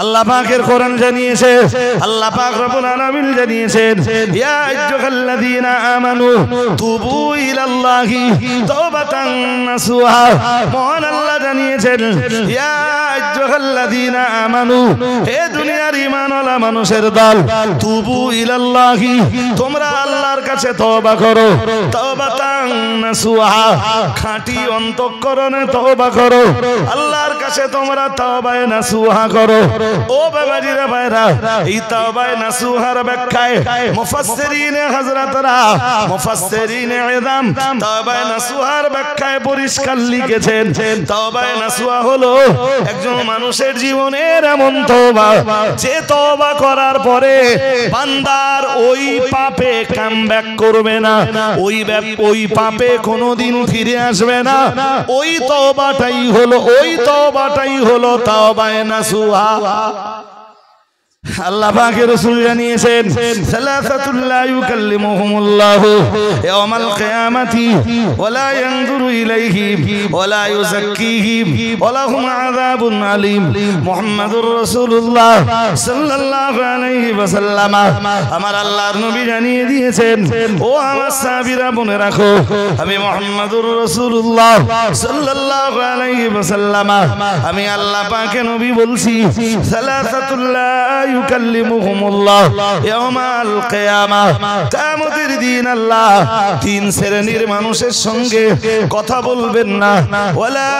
আল্লাহ পাকের কোরআন জানিয়েছে, আল্লাহ পাক রব্বুল আলামিন জানিয়েছেন, ইয়া আইয়ুহাল্লাযীনা আমানু তুবু ইলাল্লাহি তাওবাতান নাসুহা। মহান আল্লাহ জানিয়েছেন, ইয়া আইয়ুহাল্লাযীনা আমানু, হে দুনিয়ার ঈমানওয়ালা মানুষের দল, তুবু ইলাল্লাহি, তোমরা আল্লাহর কাছে তওবা করো, তাওবাতান নাসুহা, খাঁটি অন্তঃকরণে তওবা করো, আল্লাহর কাছে তোমরা তাওবায়ে নাসুহা করো। ও বাবাজিরা ভাইরা, এই তাওবায়ে নাসুহার ব্যাখ্যায় মুফাসসিরিনে হযরতরা, মুফাসসিরিনে ইযাম তাওবায়ে নাসুহার ব্যাখ্যায় পরিষ্কার লিখেছেন, তাওবায়ে নাসুহা হলো একজন মানুষের জীবনের এমন তওবা যে তওবা করার পরে বান্দার ওই পাপে কামব্যাক করবে না, ওই পাপে কোনোদিন ফিরে আসবে না। ওই তওবাটাই হলো তাওবায়ে নাসুহা। আল্লাহ পাকের রাসূল জানিয়েছেন, সালাসাতুল লা ইউকাল্লিমুহুমুল্লাহু ইয়াওমাল কিয়ামাতি ওয়া লা ইয়ানজুরু ইলাইহিম ওয়া লা ইউযাক্কিহিম ওয়া লাহুম আযাবুন আলীম। মুহাম্মাদুর রাসূলুল্লাহ সাল্লাল্লাহু আলাইহি ওয়াসাল্লাম, আমার আল্লাহর নবী জানিয়ে দিয়েছেন, ও আমার সাহাবীরা মনে রাখো, আমি মুহাম্মাদুর রাসূলুল্লাহ সাল্লাল্লাহু আলাইহি ওয়াসাল্লাম, আমি আল্লাহ পাকের নবী বলছি, সালাসাতুল লা ইউকাল্লিমুহুমুল্লাহ ইয়াওমাল কিয়ামাহ, কিয়ামতের দিন আল্লাহ তিন শ্রেণীর মানুষের সঙ্গে কথা বলবেন না, ওয়ালা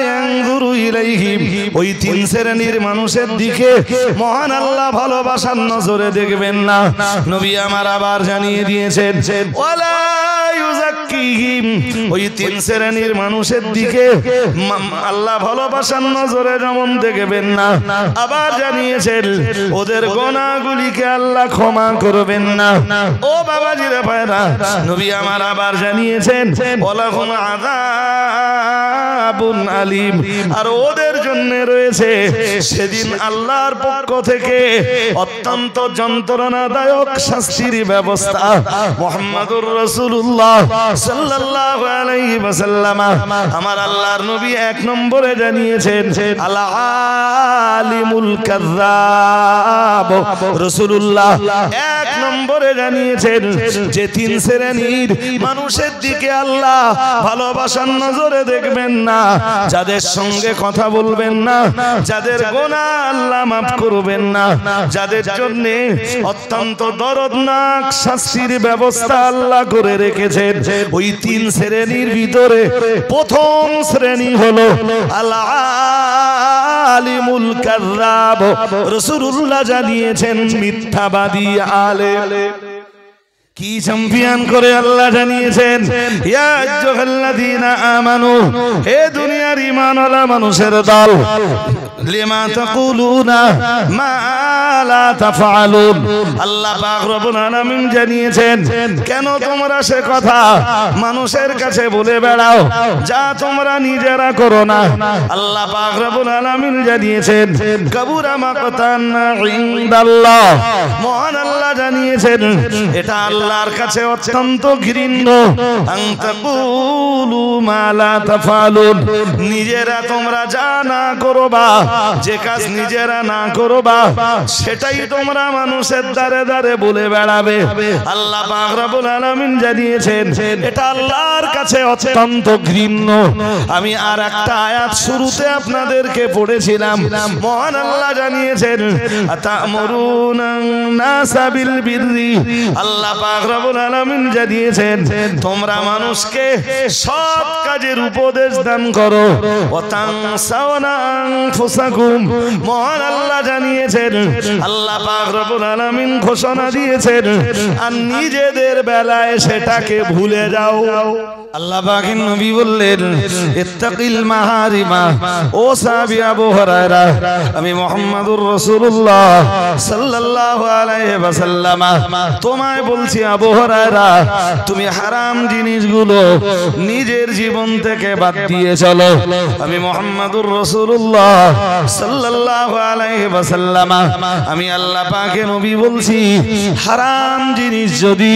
ইয়ানজুরু ইলাইহিম, ওই তিন শ্রেণীর মানুষের দিকে মহান আল্লাহ ভালোবাসার নজরে দেখবেন না। নবী আমার আবার জানিয়ে দিয়েছেন, ওয়ালা ইউযাক্কিহিম, ওই তিন শ্রেণীর মানুষের দিকে আল্লাহ ভালোবাসার নজরে যেমন দেখবেন না, আবার জানিয়েছেন ওদের গুনাহগুলিকে আল্লাহ ক্ষমা করবেন না। ও বাবাজিরা ভাইরা, নবী আমার আবার জানিয়েছেন, ওয়ালাহুম আযাবুন আলীম, আর ওদের জন্য রয়েছে সেদিন আল্লাহর পক্ষ থেকে অত্যন্ত যন্ত্রণাদায়ক শাস্তির ব্যবস্থা। মুহাম্মাদুর রাসূলুল্লাহ সাল্লাল্লাহু আলাইহি ওয়াসাল্লাম, আমার আল্লাহর নবী এক নম্বরে জানিয়েছেন, আল আলিমুল কাযযাব। রাসূলুল্লাহ এক নম্বরে জানিয়েছেন যে তিন শ্রেণীর মানুষের দিকে আল্লাহ ভালোবাসার নজরে দেখবেন না, যাদের সঙ্গে কথা বলবেন না, যাদের গুনাহ আল্লাহ মাফ করবেন না, যাদের জন্য অত্যন্ত দরদনাক শাস্তির ব্যবস্থা আল্লাহ করে রেখেছেন। ওই তিন শ্রেণীর ভিতরে প্রথম শ্রেণী হলো আল আলিমুল কাযযাব। রাসূলুল্লাহ জানিয়েছেন মিথ্যাবাদী আলেম। কি চ্যাম্পিয়ন করে আল্লাহ জানিয়েছেন, ইয়া আইয়ুহাল্লাযীনা আমানু, হে দুনিয়ার ঈমানওয়ালা মানুষের দল, লিমা তাকুলুনা মা লা তাফআলুন। আল্লাহ পাক রব্বুল আলামিন জানিয়েছেন, কেন তোমরা সে কথা মানুষের কাছে বলে বেড়াও যা তোমরা নিজেরা করো না। আল্লাহ পাক রব্বুল আলামিন জানিয়েছেন, কাবুরা মাকতান ইনদাল্লাহ। মহান আল্লাহ জানিয়েছেন, এটা আল্লাহর কাছে অত্যন্ত ঘৃণ্য, আন তাকুলু মা লা তাফআলুন, নিজেরা তোমরা যা না করবা, যে কাজ নিজেরা না করবা সেটাই তোমরা মানুষের দ্বারে দ্বারে বলে বেড়াবে। আল্লাহ পাক রব্বুল আলামিন জানিয়েছেন, এটা আল্লাহর কাছে অত্যন্ত ঘৃণ্য। আমি আর একটা আয়াত শুরুতে আপনাদেরকে পড়েছিলাম, মহান আল্লাহ জানিয়েছেন, আতা'মুরুনা নাসা বিল বিররি। আল্লাহ পাক রব্বুল আলামিন জানিয়েছেন, তোমরা মানুষকে সৎ কাজের উপদেশ দান করো, ওয়া তানসাউনা আনফুসাকুম। মহান আল্লাহ জানিয়েছেন, আল্লাহ পাক রব্বুল আলামিন ঘোষণা দিয়েছেন, আর নিজেদের বেলায় সেটাকে ভুলে যাও। আল্লাহ পাকের নবী বললেন, ইত্তাকিল মাহারিমা। ও সাহাবী আবু হুরায়রা, আমি মুহাম্মাদুর রাসূলুল্লাহ সাল্লাল্লাহু আলাইহি ওয়াসাল্লাম তোমায় বলছি আবু হুরায়রা, তুমি হারাম জিনিসগুলো নিজের জীবন থেকে বাদ দিয়ে চলো। আমি মুহাম্মাদুর রাসূলুল্লাহ সাল্লাল্লাহু আলাইহি আলাইহি ওয়াসাল্লাম আমি আল্লাহ পাকের নবী বলছি হারাম জিনিস যদি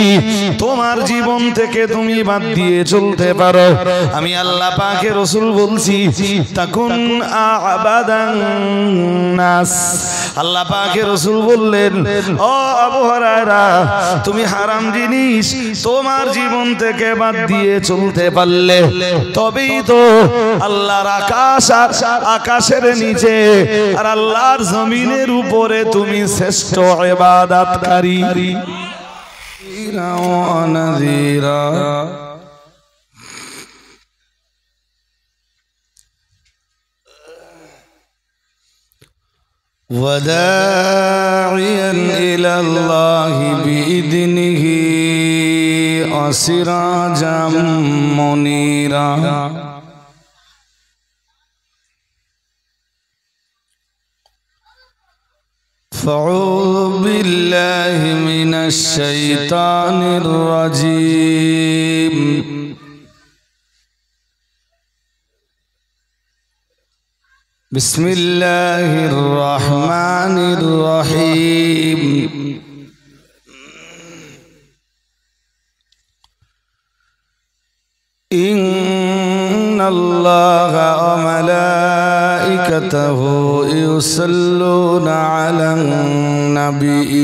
তোমার জীবন থেকে তুমি বাদ দিয়ে চলতে পারো আমি আল্লাহ পাকের রাসূল বলছি তাকুন আবাদান নাস আল্লাহ পাকের রাসূল বললেন ও আবু হুরায়রা তুমি হারাম জিনিস তোমার জীবন থেকে বাদ দিয়ে চলতে পারলে তবেই তো আল্লাহর আকাশ আর আকাশের নিচে আর আল্লাহর জমিনের উপরে তুমি শ্রেষ্ঠ ইবাদতকারী নাযীরা وداعيا إلى الله بإذنه وسراجا منيرا فأعوذ بالله من الشيطان الرجيم بسم الله الرحمن الرحيم إن الله وملائكته يصلون على النبي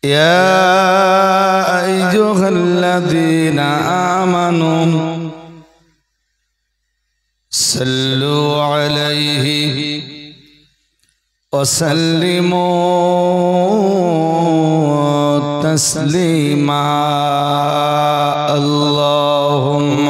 يا أيها الذين آمنوا صلوا عليه وسلموا تسليما اللهم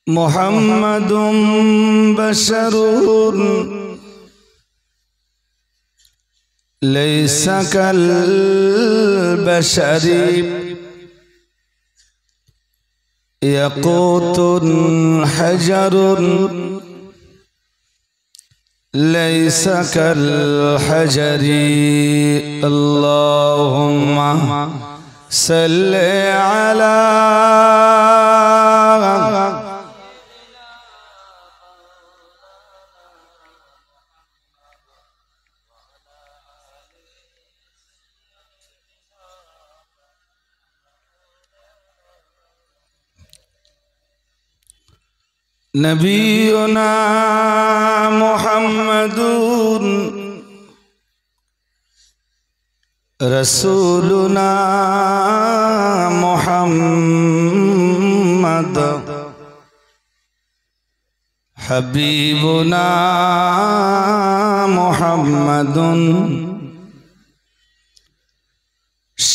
محمد بشر ليس كالبشر يقوت حجر ليس كالحجر اللهم صل على نبينا محمد رسولنا محمد حبيبنا محمد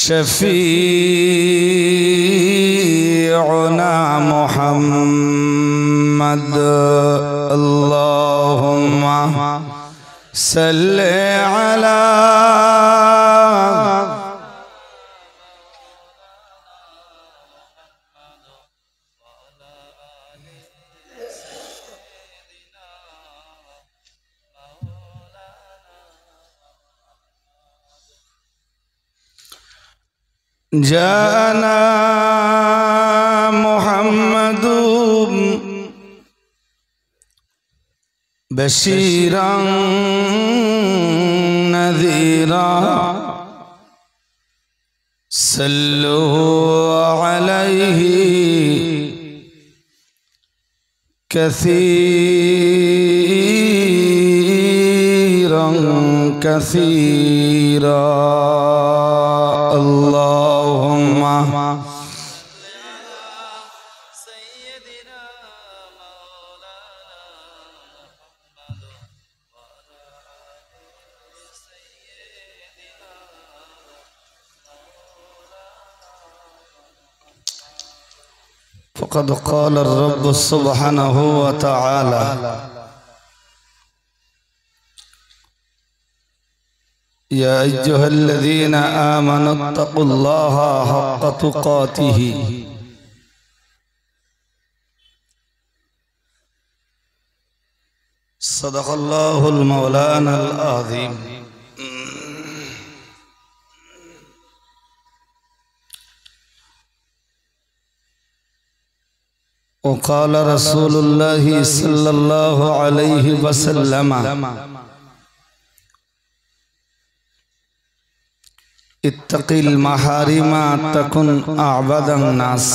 شفيعنا محمد اللهم صل على جاءنا محمد بشيرا نذيرا صلوا عليه كثيرا كثيرا اللهم فقد قال الرب سبحانه وتعالى या अय्युहल्लज़ीना आमनु अत्तक़ुल्लाहा हक़्क़ तुक़ातिही सदक़ल्लाहुल मौलानाल अज़ीम। वक़ाल रसूलुल्लाहि सल्लल्लाहु अलैहि वसल्लम इत्तक़िल महारिमा तकुन अअबदन नास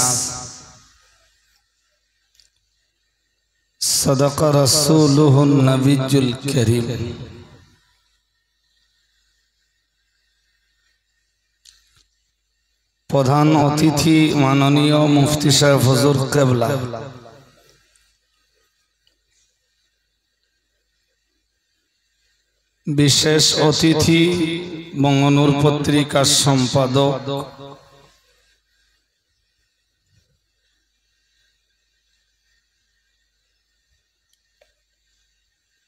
सदक़ रसूलुहुन नबियुल करीम। प्रधान अतिथि माननीय मुफ्ती साहेब हुजूर केबला, विशेष अतिथि बंगनूर पत्रिका सम्पादक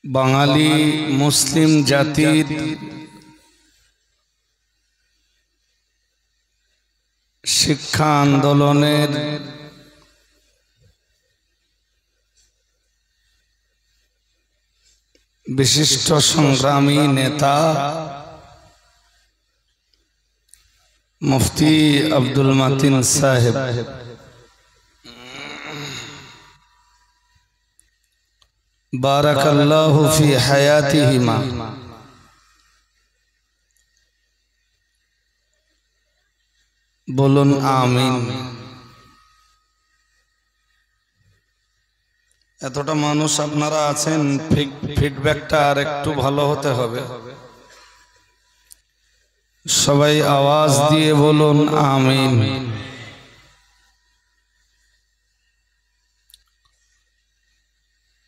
बांगाली मुस्लिम जातिर शिक्षा आंदोलनेर विशिष्ट संग्रामी नेता मुफ्ती अब्दुल मतीन साहेब, बारकल्लाहु फी हयातिहिमा, बोलुन आमीन। এতটা মানুষ আপনারা আছেন, ফিডব্যাকটা আর একটু ভালো হতে হবে। সবাই আওয়াজ দিয়ে বলুন আমিন।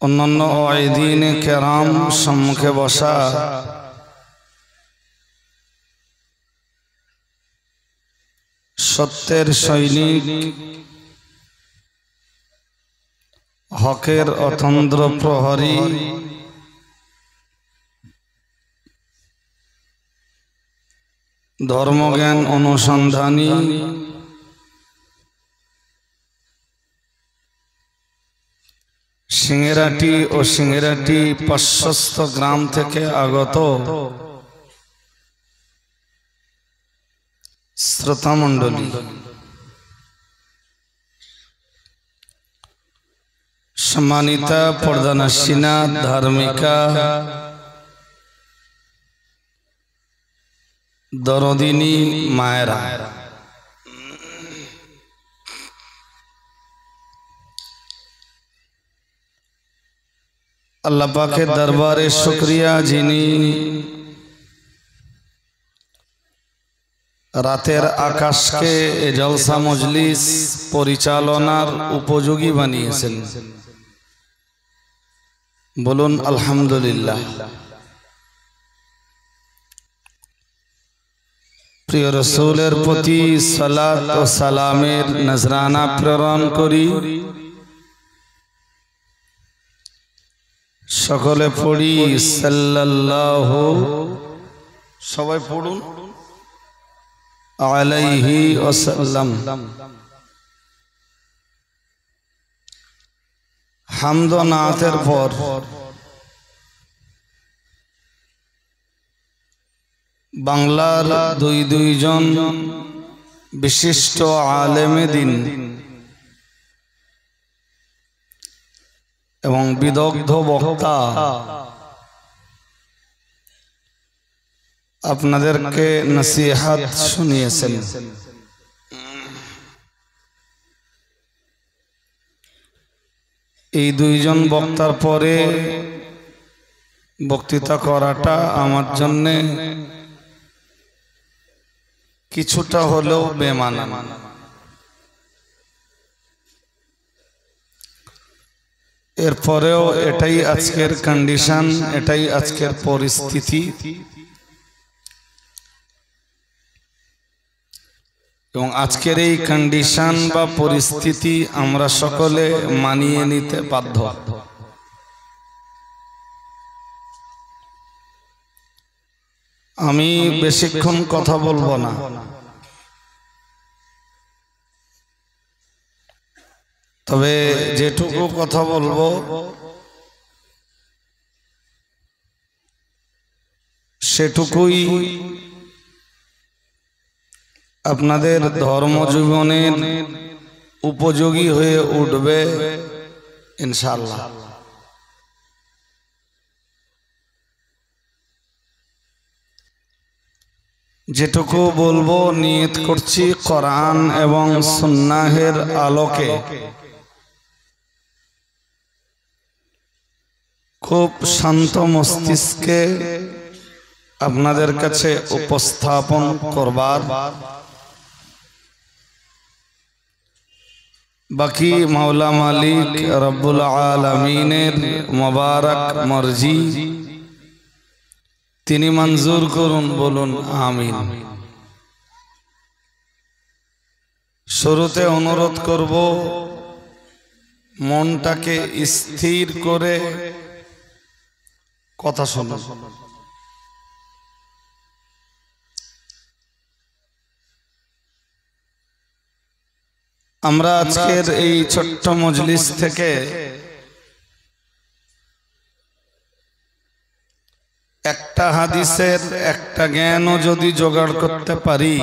অন্যান্য ওয়াইদিনে কেরাম সম্মুখে বসা সত্যের সৈনিক, হকের অতন্দ্র প্রহরী, ধর্মজ্ঞান অনুসন্ধানী, সিংহেরাটি ও সিংহেরাটি পার্শ্বস্থ গ্রাম থেকে আগত শ্রোতা মণ্ডলী, সম্মানিতা পর্দানশীনা ধার্মিকা দরদিনী মায়েরা, আল্লাহ পাকের দরবারে শুকরিয়া যিনি রাতের আকাশকে এ জলসা মজলিস পরিচালনার উপযোগী বানিয়েছেন। বলুন আলহামদুলিল্লাহ। প্রিয় রাসূলের প্রতি সালাত ও সালামের নজরানা প্রেরণ করি। সকলে পড়ি সাল্লাল্লাহু, সবাই পড়ুন, আলাইহি ওয়াসাল্লাম। হামদ ও নাতের পর বাংলার দুইজন বিশিষ্ট আলেমে দ্বীন এবং বিদগ্ধ বক্তা আপনাদেরকে নসিহত শুনিয়েছেন। এই দুইজন বক্তার পরে বক্তৃতা করাটা আমার জন্যে কিছুটা হলেও বেমানা। এরপরেও এটাই আজকের কন্ডিশন, এটাই আজকের পরিস্থিতি এবং আজকের এই কন্ডিশন বা পরিস্থিতি আমরা সকলে মানিয়ে নিতে বাধ্য। আমি বেশিক্ষণ কথা বলবো না, তবে যেটুকু কথা বলবো সেটুকুই আপনাদের ধর্মজীবনের উপযোগী হয়ে উঠবে ইনশাআল্লাহ। যেটুকু বলবো নিয়ত করছি কোরআন এবং সুন্নাহের আলোকে খুব শান্ত মস্তিষ্কে আপনাদের কাছে উপস্থাপন করবার, বাকি মাওলা মালিক রব্বুল আলামিনের মোবারক মর্জি, তিনি মঞ্জুর করুন, বলুন আমিন। শুরুতে অনুরোধ করব মনটাকে স্থির করে কথা শুনুন। আমরা আজকের এই ছোট্ট মজলিস থেকে একটা হাদিসের একটা জ্ঞানও যদি জোগাড় করতে পারি,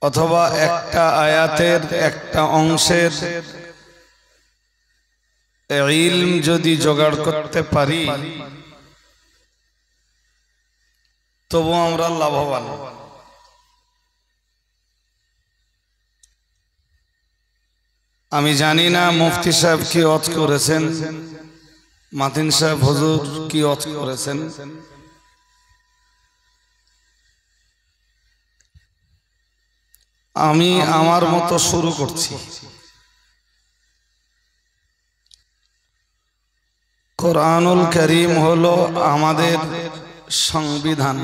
অথবা একটা আয়াতের একটা অংশের ইলম যদি জোগাড় করতে পারি, তবু আমরা লাভবান। আমি জানি না মুফতি সাহেব কি ওয়াজ করেছেন, মাতিন সাহেব হুজুর কি ওয়াজ করেছেন, আমি আমার মতো শুরু করছি। কোরআনুল কারীম হলো আমাদের সংবিধান।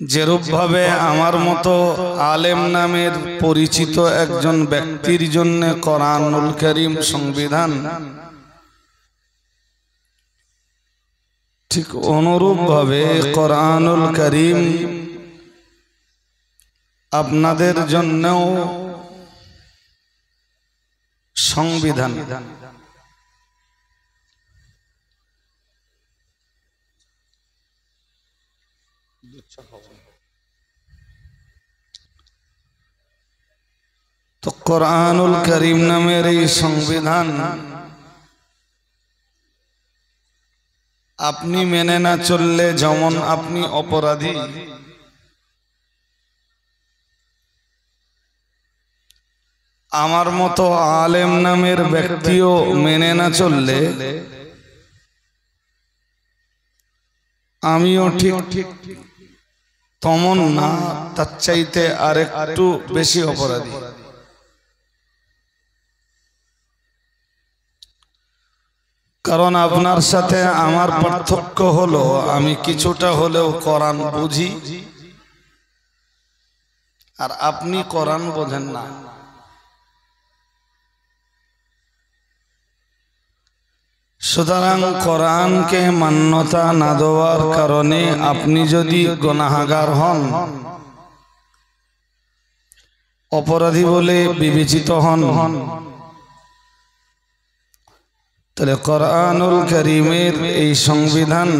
যেরূপ ভাবে আমার মতো আলেম নামের পরিচিত একজন ব্যক্তির জন্য কোরআনুল কারীম সংবিধান, ঠিক অনুরূপ ভাবে কোরআনুল কারীম আপনাদের জন্যও সংবিধান। তো কোরআনুল কারীম নামের এই সংবিধান আপনি মেনে না চললে যেমন আপনি অপরাধী, আমার মতো আলেম নামের ব্যক্তিও মেনে না চললে আমিও ঠিক তেমন না, তার চাইতে আরেকটু বেশি অপরাধী। কারণ আপনার সাথে আমার পার্থক্য হলো আমি কিছুটা হলেও কোরআন বুঝি, আর আপনি কোরআন বোঝেন না। সুতরাং কোরআনকে মান্যতা না দেওয়ার কারণে আপনি যদি গুনাহগার হন, অপরাধী বলে বিবেচিত হন, তাহলে কোরআনুল কারীমের এই সংবিধান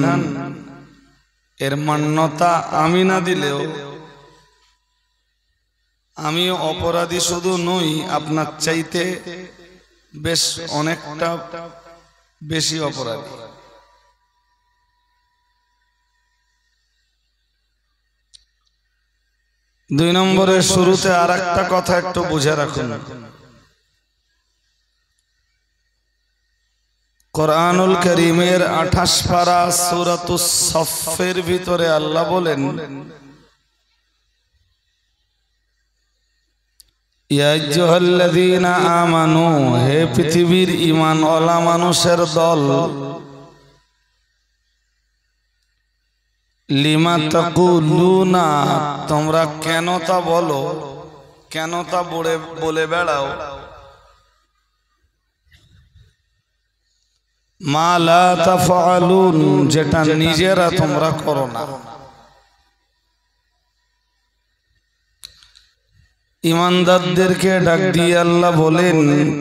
এর মান্যতা আমি না দিলেও আমিও অপরাধী শুধু নই, আপনার চাইতে বেশ অনেকটা বেশি অপরাধী। দুই নম্বরের শুরুতে আর একটা কথা একটু বুঝে রাখুন। কোরআনুল কারীমের 28 পারা সূরাতুস সফের ভিতরে আল্লাহ বলেন, ইয়া আইয়ুহাল্লাযীনা আমানু, হে পৃথিবীর ঈমানওয়ালা মানুষের দল, লিমা তাকুলুনা, তোমরা কেন তা বলো, কেন তা বলে বেড়াও, মা লা তাফআলুন, যেটা নিজেরা তোমরা করো না। ইমানদারদেরকে ডাক দিয়ে আল্লাহ বলেন,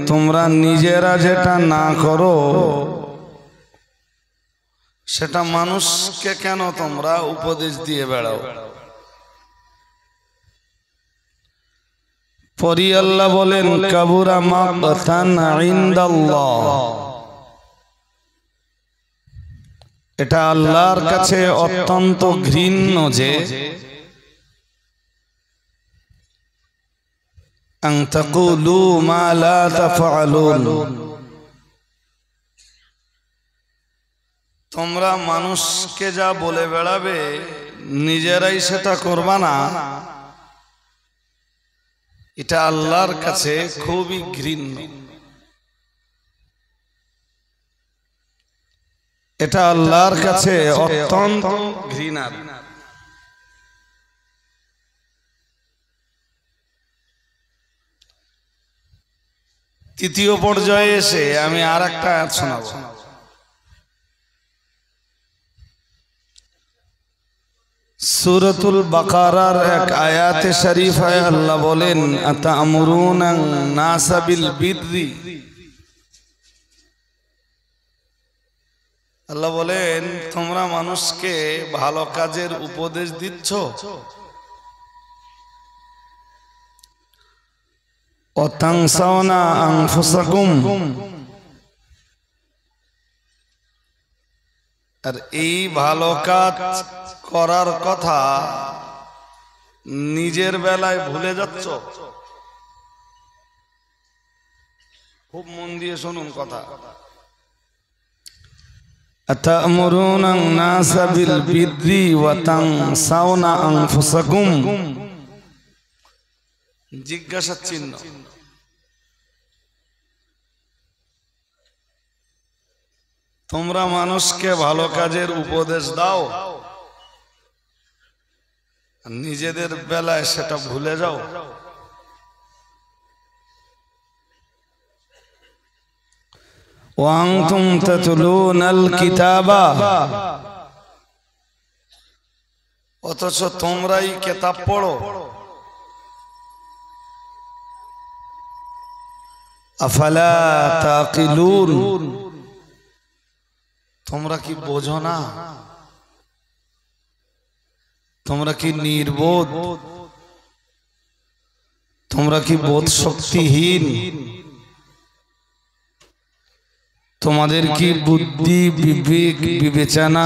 তোমরা নিজেরা যেটা না করো সেটা মানুষকে কেন তোমরা উপদেশ দিয়ে বেড়াও? পরি আল্লাহ বলেন, কাবুরা মাকতান ইনদাল্লাহ, এটা আল্লাহর কাছে অত্যন্ত ঘৃণ্য যে আন তাকুলু মা লা তাফআলুন, তোমরা মানুষকে যা বলে বেড়াবে নিজেরাই সেটা করবা না, এটা আল্লাহর কাছে খুবই ঘৃণ্য। এটা আল্লাহর কাছে অত্যন্ত ঘৃণার। তৃতীয় পর্যায়ে এসে আমি আর একটা আয়াত শোনাবো। সূরাতুল বাকারার এক আয়াতে শরীফায় আল্লাহ বলেন, আতা'মুরুনা নাসা বিল বিররি, আল্লাহ বলেন তোমরা মানুষকে ভালো কাজের উপদেশ দিচ্ছ, ওয়া তানসাউনা আনফুসাকুম, আর এই ভালো কাজ করার কথা নিজের বেলায় ভুলে যাচ্ছ। খুব মন দিয়ে শুনুন কথা। আতা'মুরুনা নাসা বিল বিররি ওয়া তানসাউনা আনফুসাকুম, জিজ্ঞাসা চিহ্ন। তোমরা মানুষকে ভালো কাজের উপদেশ দাও, নিজেদের বেলায় সেটা ভুলে যাও। ওয়া আনতুম তাতলুনাল কিতাবা, অথচ তোমরাই কিতাব পড়ো। আফালা তাকিলুন, তোমরা কি বোঝো না? তোমরা কি নির্বোধ? তোমরা কি বোধ শক্তিহীন? তোমাদের কি বুদ্ধি, বিবেক, বিবেচনা,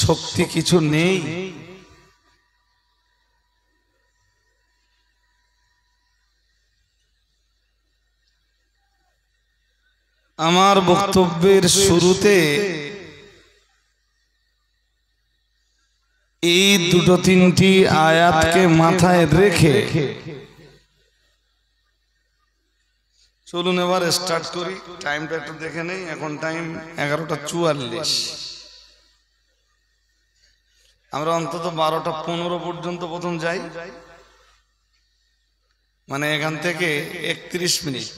শক্তি কিছু নেই? আমার বক্তব্যের শুরুতে এই দুটো তিনটি আয়াতকে মাথায় রেখে চলুন এবার স্টার্ট করি। টাইমটা একটু দেখে নেই, এখন টাইম 11:44। আমরা অন্তত 12:15 পর্যন্ত প্রথম যাই, মানে এখান থেকে 31 মিনিট।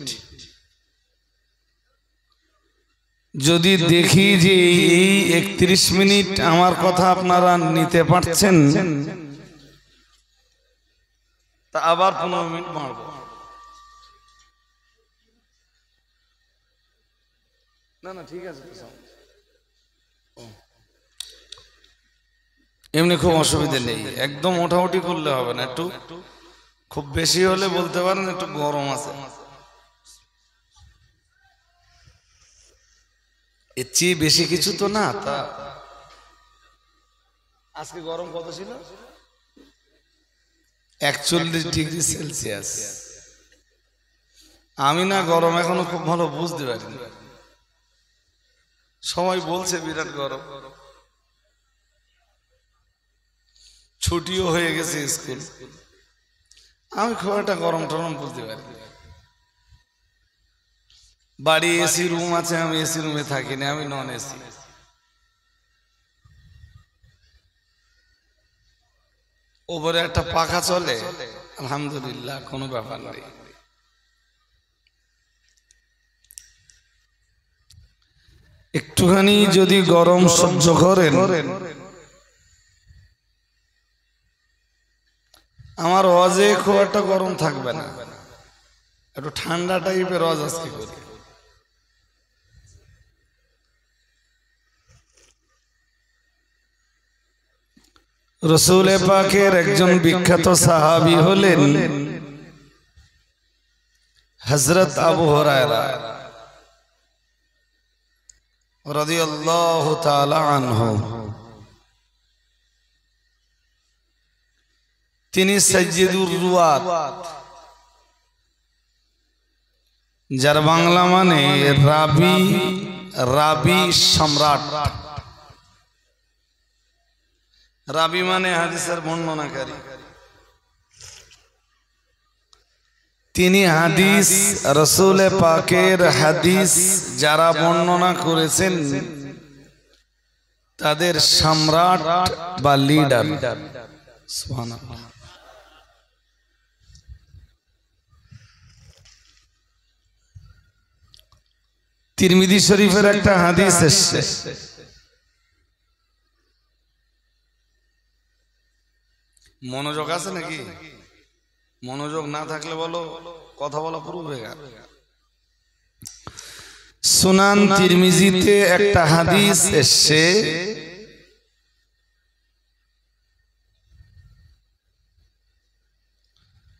যদি দেখি যে এই 31 মিনিট আমার কথা আপনারা নিতে পারছেন, তা আবার 15 মিনিট বাড়ব। না না ঠিক আছে, এমনি খুব অসুবিধা নেই, একদম মোটামুটি করলে হবে না, একটু খুব বেশি হলে বলতে পারেন একটু গরম আছে। এর চেয়ে বেশি কিছু তো না। তা আজকে গরম কত ছিল? 41 ডিগ্রি সেলসিয়াস। আমি না গরম এখনো খুব ভালো বুঝতে পারিনি। সবাই বলছে বিরাট গরম, ছুটিও হয়ে গেছে স্কুল। আমি খুব একটা গরম টরম বুঝতে পারি। বাড়ি এসি রুম আছে, আমি এসি রুমে থাকি না, আমি নন এসি। ওপরে একটা পাখা চলে, আলহামদুলিল্লাহ, কোনো ব্যাপার নেই। একটুখানি যদি গরম সহ্য করেন, আমার ওয়াজে খুব একটা গরম থাকবে না, একটু ঠান্ডা টাইপের ওয়াজ আজকে করি। রাসূল পাকের একজন বিখ্যাত সাহাবী হলেন হযরত আবু হুরায়রা রাদিয়াল্লাহু তাআলা আনহু। তিনি সাইয়্যিদুর রুয়াত, যার বাংলা মানে রাবি সম্রাট। রাবি মানে হাদিসের বর্ণনাকারী। তিনি হাদিস, রাসূল পাকের হাদিস যারা বর্ণনা করেছেন তাদের সম্রাট বা লিডার। সুবহানাল্লাহ। তিরমিজি শরীফের একটা হাদিস এসেছে, মনোযোগ আছে নাকি? মনোযোগ না থাকলে বলো, কথা বলা পুরো হয়ে গেল। সুনান তিরমিজিতে একটা হাদিস এসেছে,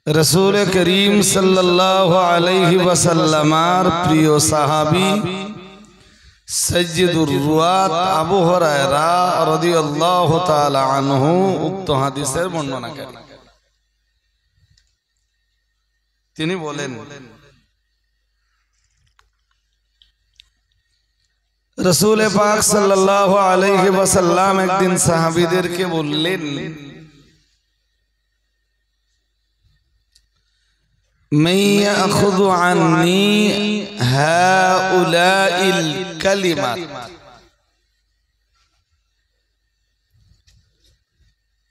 রাসূল করিম সাল্লাল্লাহু আলাইহি ওয়াসাল্লামের প্রিয় সাহাবী সাইয়্যিদুর রুয়াত আবু হুরায়রা রাদিয়াল্লাহু তাআলা আনহু উক্ত হাদিসের বর্ণনাকারী। তিনি বলেন, রাসূল পাক সাল্লাল্লাহু আলাইহি ওয়াসাল্লাম একদিন সাহাবীদেরকে বললেন, من يأخذ عني هؤلاء الكلمات।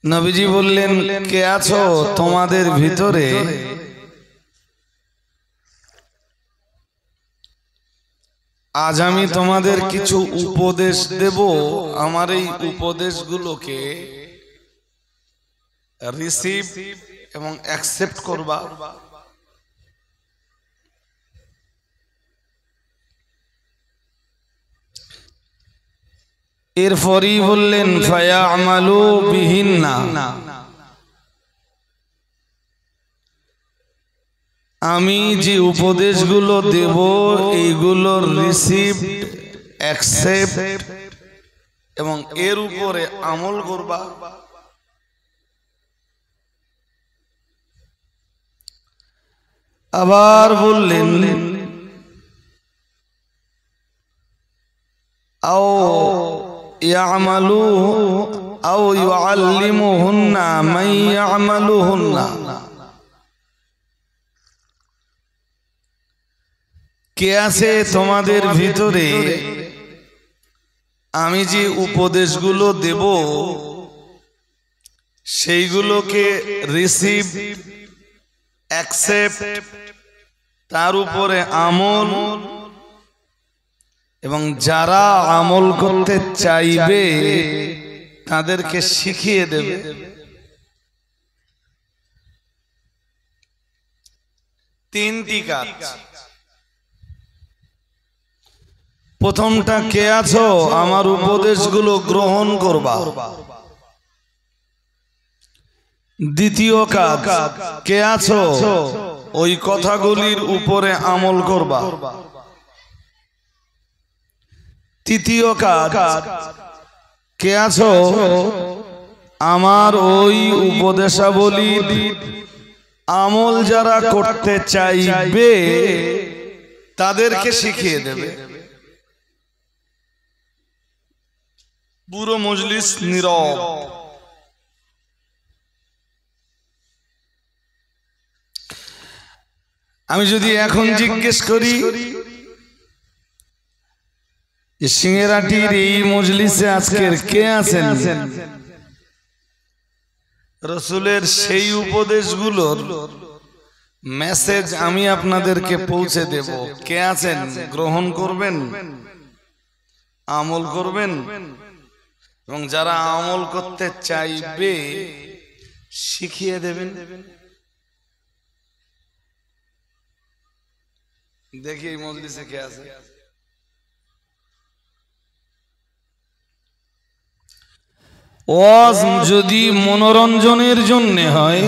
নবীজি বললেন, কে আছো তোমাদের ভিতরে আজ আমি তোমাদের কিছু উপদেশ দেব, আমার এই উপদেশগুলোকে রিসিভ এবং অ্যাকসেপ্ট করবা। এরপরই বললেন, ফায়ামালু বিহিন্না, আমি যে উপদেশগুলো দেব এইগুলোর রিসিভ, অ্যাকসেপ্ট এবং এর উপরে আমল করবা। আবার বললেন, আও ইয়ামালু আও ইউআল্লিমুহুন্না মান ইয়ামালুহুন্না, কে আছে তোমাদের ভিতরে আমি যে উপদেশগুলো দেব সেইগুলোকে রিসিভ, অ্যাকসেপ্ট, তার উপরে আমল, এবং যারা আমল করতে চাইবে তাদেরকে শিখিয়ে দেবে। তিনটি কাজ। প্রথমটা, কে আছো আমার উপদেশগুলো গ্রহণ করবা। দ্বিতীয় কাজ, কে আছো ওই কথাগুলির উপরে আমল করবা। তৃতীয় কাজ, কে আছো আমার ওই উপদেশাবলী আমল যারা করতে চাইবে তাদেরকে শিখিয়ে দেবে। পুরো মজলিস নীরব। আমি যদি এখন জিজ্ঞেস করি যে সিংহেরাটির এই মজলিসে আজকের কে আছেন, রাসূলের সেই উপদেশগুলোর মেসেজ আমি আপনাদেরকে পৌঁছে দেব, কে আছেন গ্রহণ করবেন? আমল করবেন এবং যারা আমল করতে চাইবে শিখিয়ে দেবেন। দেখি এই মজলিসে কে আছে। ওয়াজ যদি মনোরঞ্জনের জন্য হয়,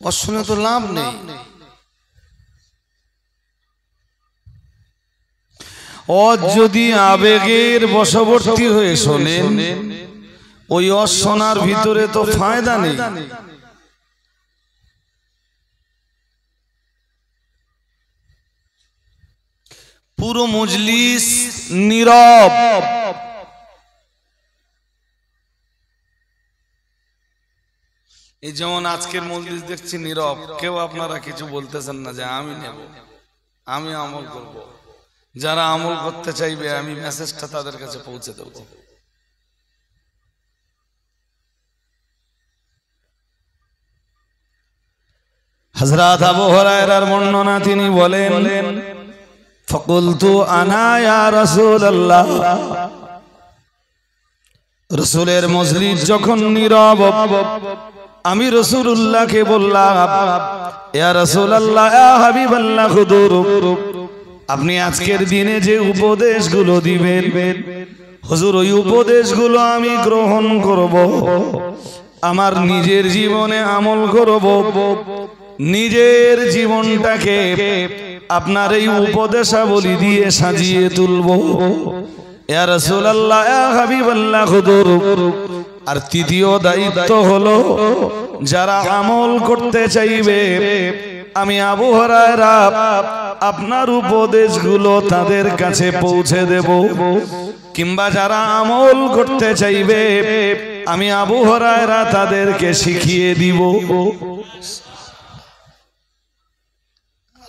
ওয়াজ শুনে তো লাভ নেই। ওয়াজ যদি আবেগের বশবর্তী হয়ে শোনেন, ওই ওয়াজ শোনার ভিতরে তো ফায়দা নেই। পুরো মজলিস নীরব, এই যেমন আজকের মজলিস দেখছি নীরব, কেউ আপনারা কিছু বলতেছেন না যে আমি নেব, আমি আমল করব। যারা আমল করতে চাইবে আমি মেসেজটা তাদের কাছে পৌঁছে দেব। হযরত আবু হুরায়রার বর্ণনা, তিনি বলেন, ফাকুলতু আনা ইয়া রাসূলুল্লাহ, রাসূলের মজলিস যখন নীরব, আমি রাসূলুল্লাহকে বললাম, ইয়া রাসূলুল্লাহ, ইয়া হাবিবাল্লাহ, হুজুর, আপনি আজকের দিনে যে উপদেশগুলো দিবেন, হুজুর ওই উপদেশগুলো আমি গ্রহণ করব, আমার নিজের জীবনে আমল করব, নিজের জীবনটাকে আপনার এই উপদেশাবলী দিয়ে সাজিয়ে তুলব। ইয়া রাসূলুল্লাহ, ইয়া হাবিবাল্লাহ, হুজুর, আর তৃতীয় দায়িত্ব হলো যারা আমল করতে চাইবে আমি আবু হুরায়রা আপনার উপদেশগুলো তাদের কাছে পৌঁছে দেব, কিংবা যারা আমল করতে চাইবে আমি আবু হুরায়রা তাদেরকে শিখিয়ে দিব।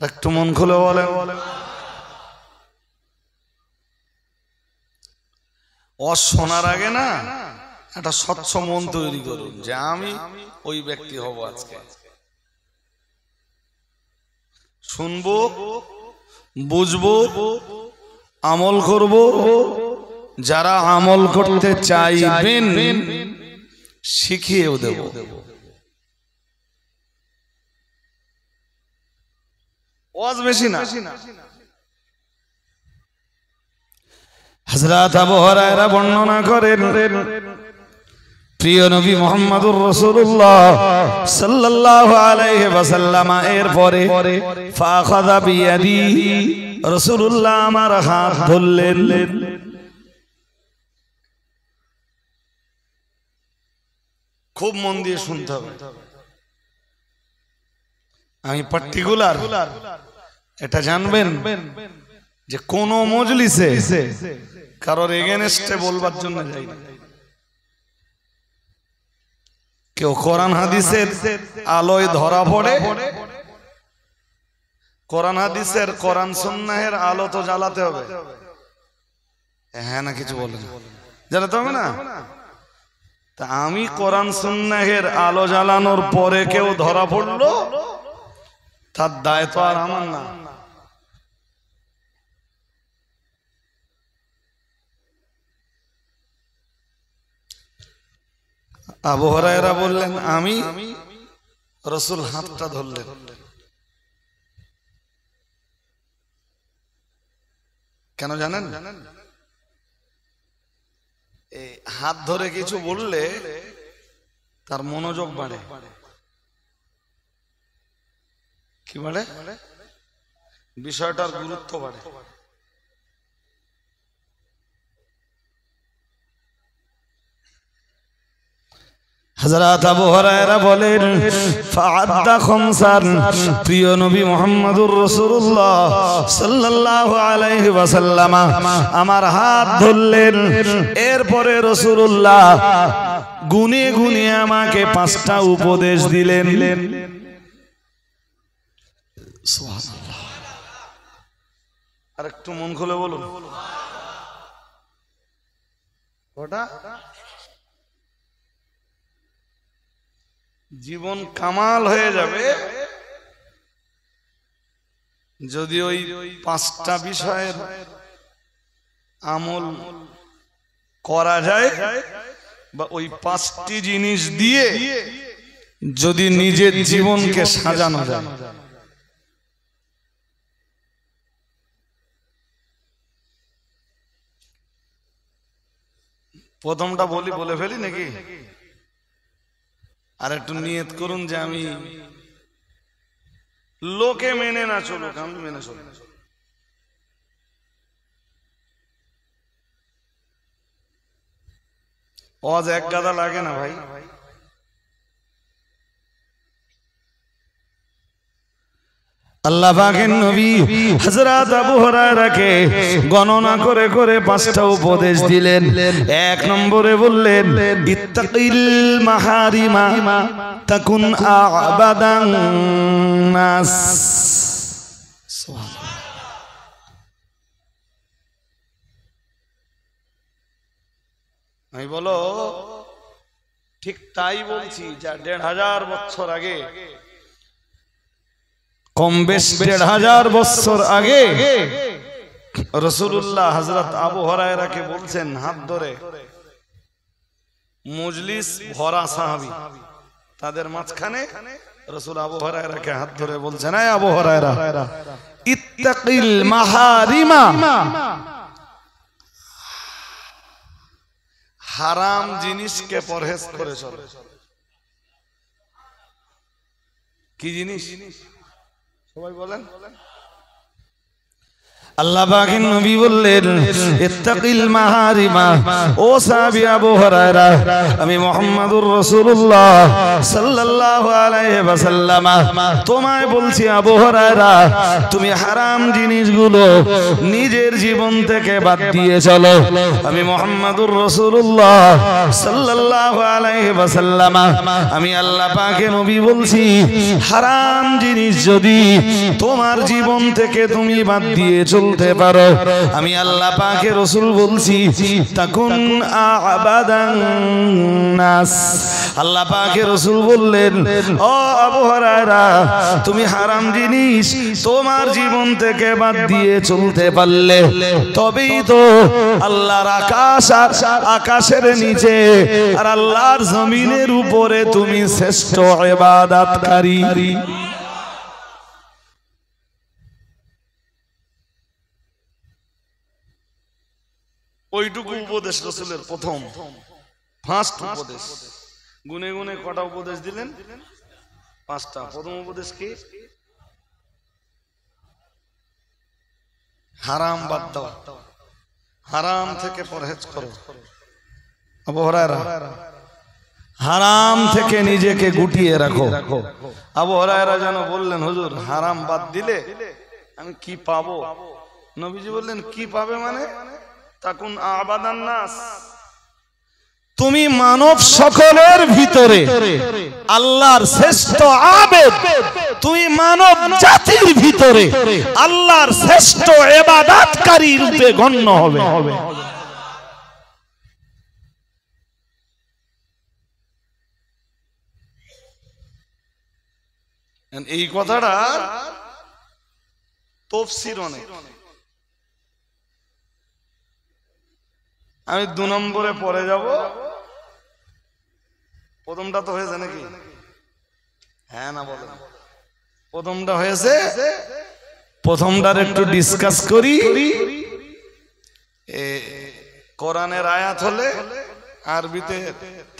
একটু মন খুলে বলেন। শোনার আগে না একটা স্বচ্ছ মন তৈরি করুন যে আমি ওই ব্যক্তি হব। আজকে শুনবো, বুঝবো, আমল করব। যারা আমল করতে চাইবেন শিখিয়েও দেব। ওয়াজ বেশি না। হযরত আবু হুরায়রা বর্ণনা করেন, প্রিয় নবী মুহাম্মদুর রাসূলুল্লাহ সাল্লাল্লাহু আলাইহি ওয়াসাল্লাম এর পরে ফাখাযা বিয়াদি, রাসূলুল্লাহ আমার হাত ধরলেন। খুব মন দিয়ে শুনতে হবে। আমি পার্টিকুলার এটা জানবেন যে কোন মজলিসে কারোর এগেনস্টে বলবার জন্য যাই না। কেউ কোরআন হাদিসের আলোয় ধরা পড়ে, কোরআন হাদিসের কোরআন সুন্নাহের আলো তো জ্বালাতে হবে। হ্যাঁ না কিছু বলেন, জ্বালাতে হবে না। তা আমি কোরআন সুন্নাহের আলো জ্বালানোর পরে কেউ ধরা পড়লো, তার দায় তো আর আমার না। আবু হুরায়রা বললেন, আমি, রাসূল হাতটা ধরলেন। কেন জানেন? এই হাত ধরে কিছু বললে তার মনোযোগ বাড়ে। কি বাড়ে? বিষয়টার গুরুত্ব বাড়ে। হযরত আবু হুরায়রা বলেন, ফাআদ্দা খামসান, প্রিয় নবী মুহাম্মদুর রাসূলুল্লাহ সাল্লাল্লাহু আলাইহি ওয়াসাল্লাম আমার হাত ধরলেন। এরপরে রাসূলুল্লাহ গুনে গুনে আমাকে 5টা উপদেশ দিলেন। সুবহানাল্লাহ। আর একটু মন খুলে বলুন। ওটা জীবন কামাল হয়ে যাবে যদি ওই 5টা বিষয়ের আমল করা যায়, বা ওই 5টি জিনিস দিয়ে যদি নিজের জীবনকে সাজানো যায়। প্রথমটা বলে ফেলি নাকি? আর একটু নিয়ত করুন যে আমি লোকে মেনে না চলুক, আমি মেনে চলব। ওয়াজ এক গাদা লাগে না ভাই। আল্লাহ পাকের নবী হযরত আবু হুরায়রাকে গণনা করে করে 5টা উপদেশ দিলেন। 1 নম্বরে বললেন, ইত্তাকিল মাহারিমা তাকুন আবাদান নাস। আমি বলো ঠিক তাই বলছি, যা 1500 বছর আগে, কম বেশ 1500 বছর আগে রাসূলুল্লাহ হযরত আবু হুরায়রাকে বলছেন হাত ধরে, মজলিস ভরা সাহাবী, তাদের মাঝখানে রাসূল আবু হুরায়রাকে হাত ধরে বলছেন, এই আবু হুরায়রা, ইত্তাকিল মাহারিমা, হারাম জিনিসকে পরহেজ করে চলো। কি জিনিস সবাই বলেন? আল্লাহ পাকের নবী বললেন, ইত্তাকিল মাহারিমা। ও সাহাবী আবু হুরায়রা, আমি মুহাম্মাদুর রাসূলুল্লাহ সাল্লাল্লাহু আলাইহি ওয়াসাল্লাম তোমায় বলছি আবু হুরায়রা, তুমি হারাম জিনিসগুলো নিজের জীবন থেকে বাদ দিয়ে চলো। আমি মুহাম্মাদুর রাসূলুল্লাহ সাল্লাল্লাহু আলাইহি ওয়াসাল্লাম, আমি আল্লাহ পাকের নবী বলছি, হারাম জিনিস যদি তোমার জীবন থেকে তুমি বাদ দিয়ে চলতে পারো, আমি আল্লাহ পাকের রাসূল বলছি, তাকুন আবাদান নাস। আল্লাহ পাকের রাসূল বললেন, ও আবু হুরায়রা, তুমি হারাম জিনিস তোমার জীবন থেকে বাদ দিয়ে চলতে পারলে তবেই তো আল্লাহর আকাশ আর আকাশের নিচে আর আল্লাহর জমিনের উপরে তুমি শ্রেষ্ঠ ইবাদতকারী। ওইটুকু উপদেশ রাসূলের প্রথম ফার্স্ট উপদেশ। গুনে গুনে কটা উপদেশ দিলেন? 5টা। প্রথম উপদেশ কি? হারাম বাদ দাও, হারাম থেকে পরহেজ করো। আবু হুরায়রা, হারাম থেকে নিজেকে গুটিয়ে রাখো। আবু হুরায়রা যেন বললেন, হুজুর হারাম বাদ দিলে আমি কি পাবো? নবীজি বললেন, কি পাবে মানে? তাকুন আবাদান নাস, তুমি মানব সকলের ভিতরে আল্লাহর শ্রেষ্ঠ আবেদ, তুমি মানব জাতির ভিতরে আল্লাহর শ্রেষ্ঠ ইবাদতকারী রূপে গণ্য হবে। এই কথাটা তাফসীর অনেক। আমি 2 নম্বরে পরে যাব। প্রথমটা তো হয়েছে নাকি? হ্যাঁ না বলেন? প্রথমটা হয়েছে, প্রথমটার একটু ডিসকাস করি। কোরআনের আয়াত হলে আরবিতে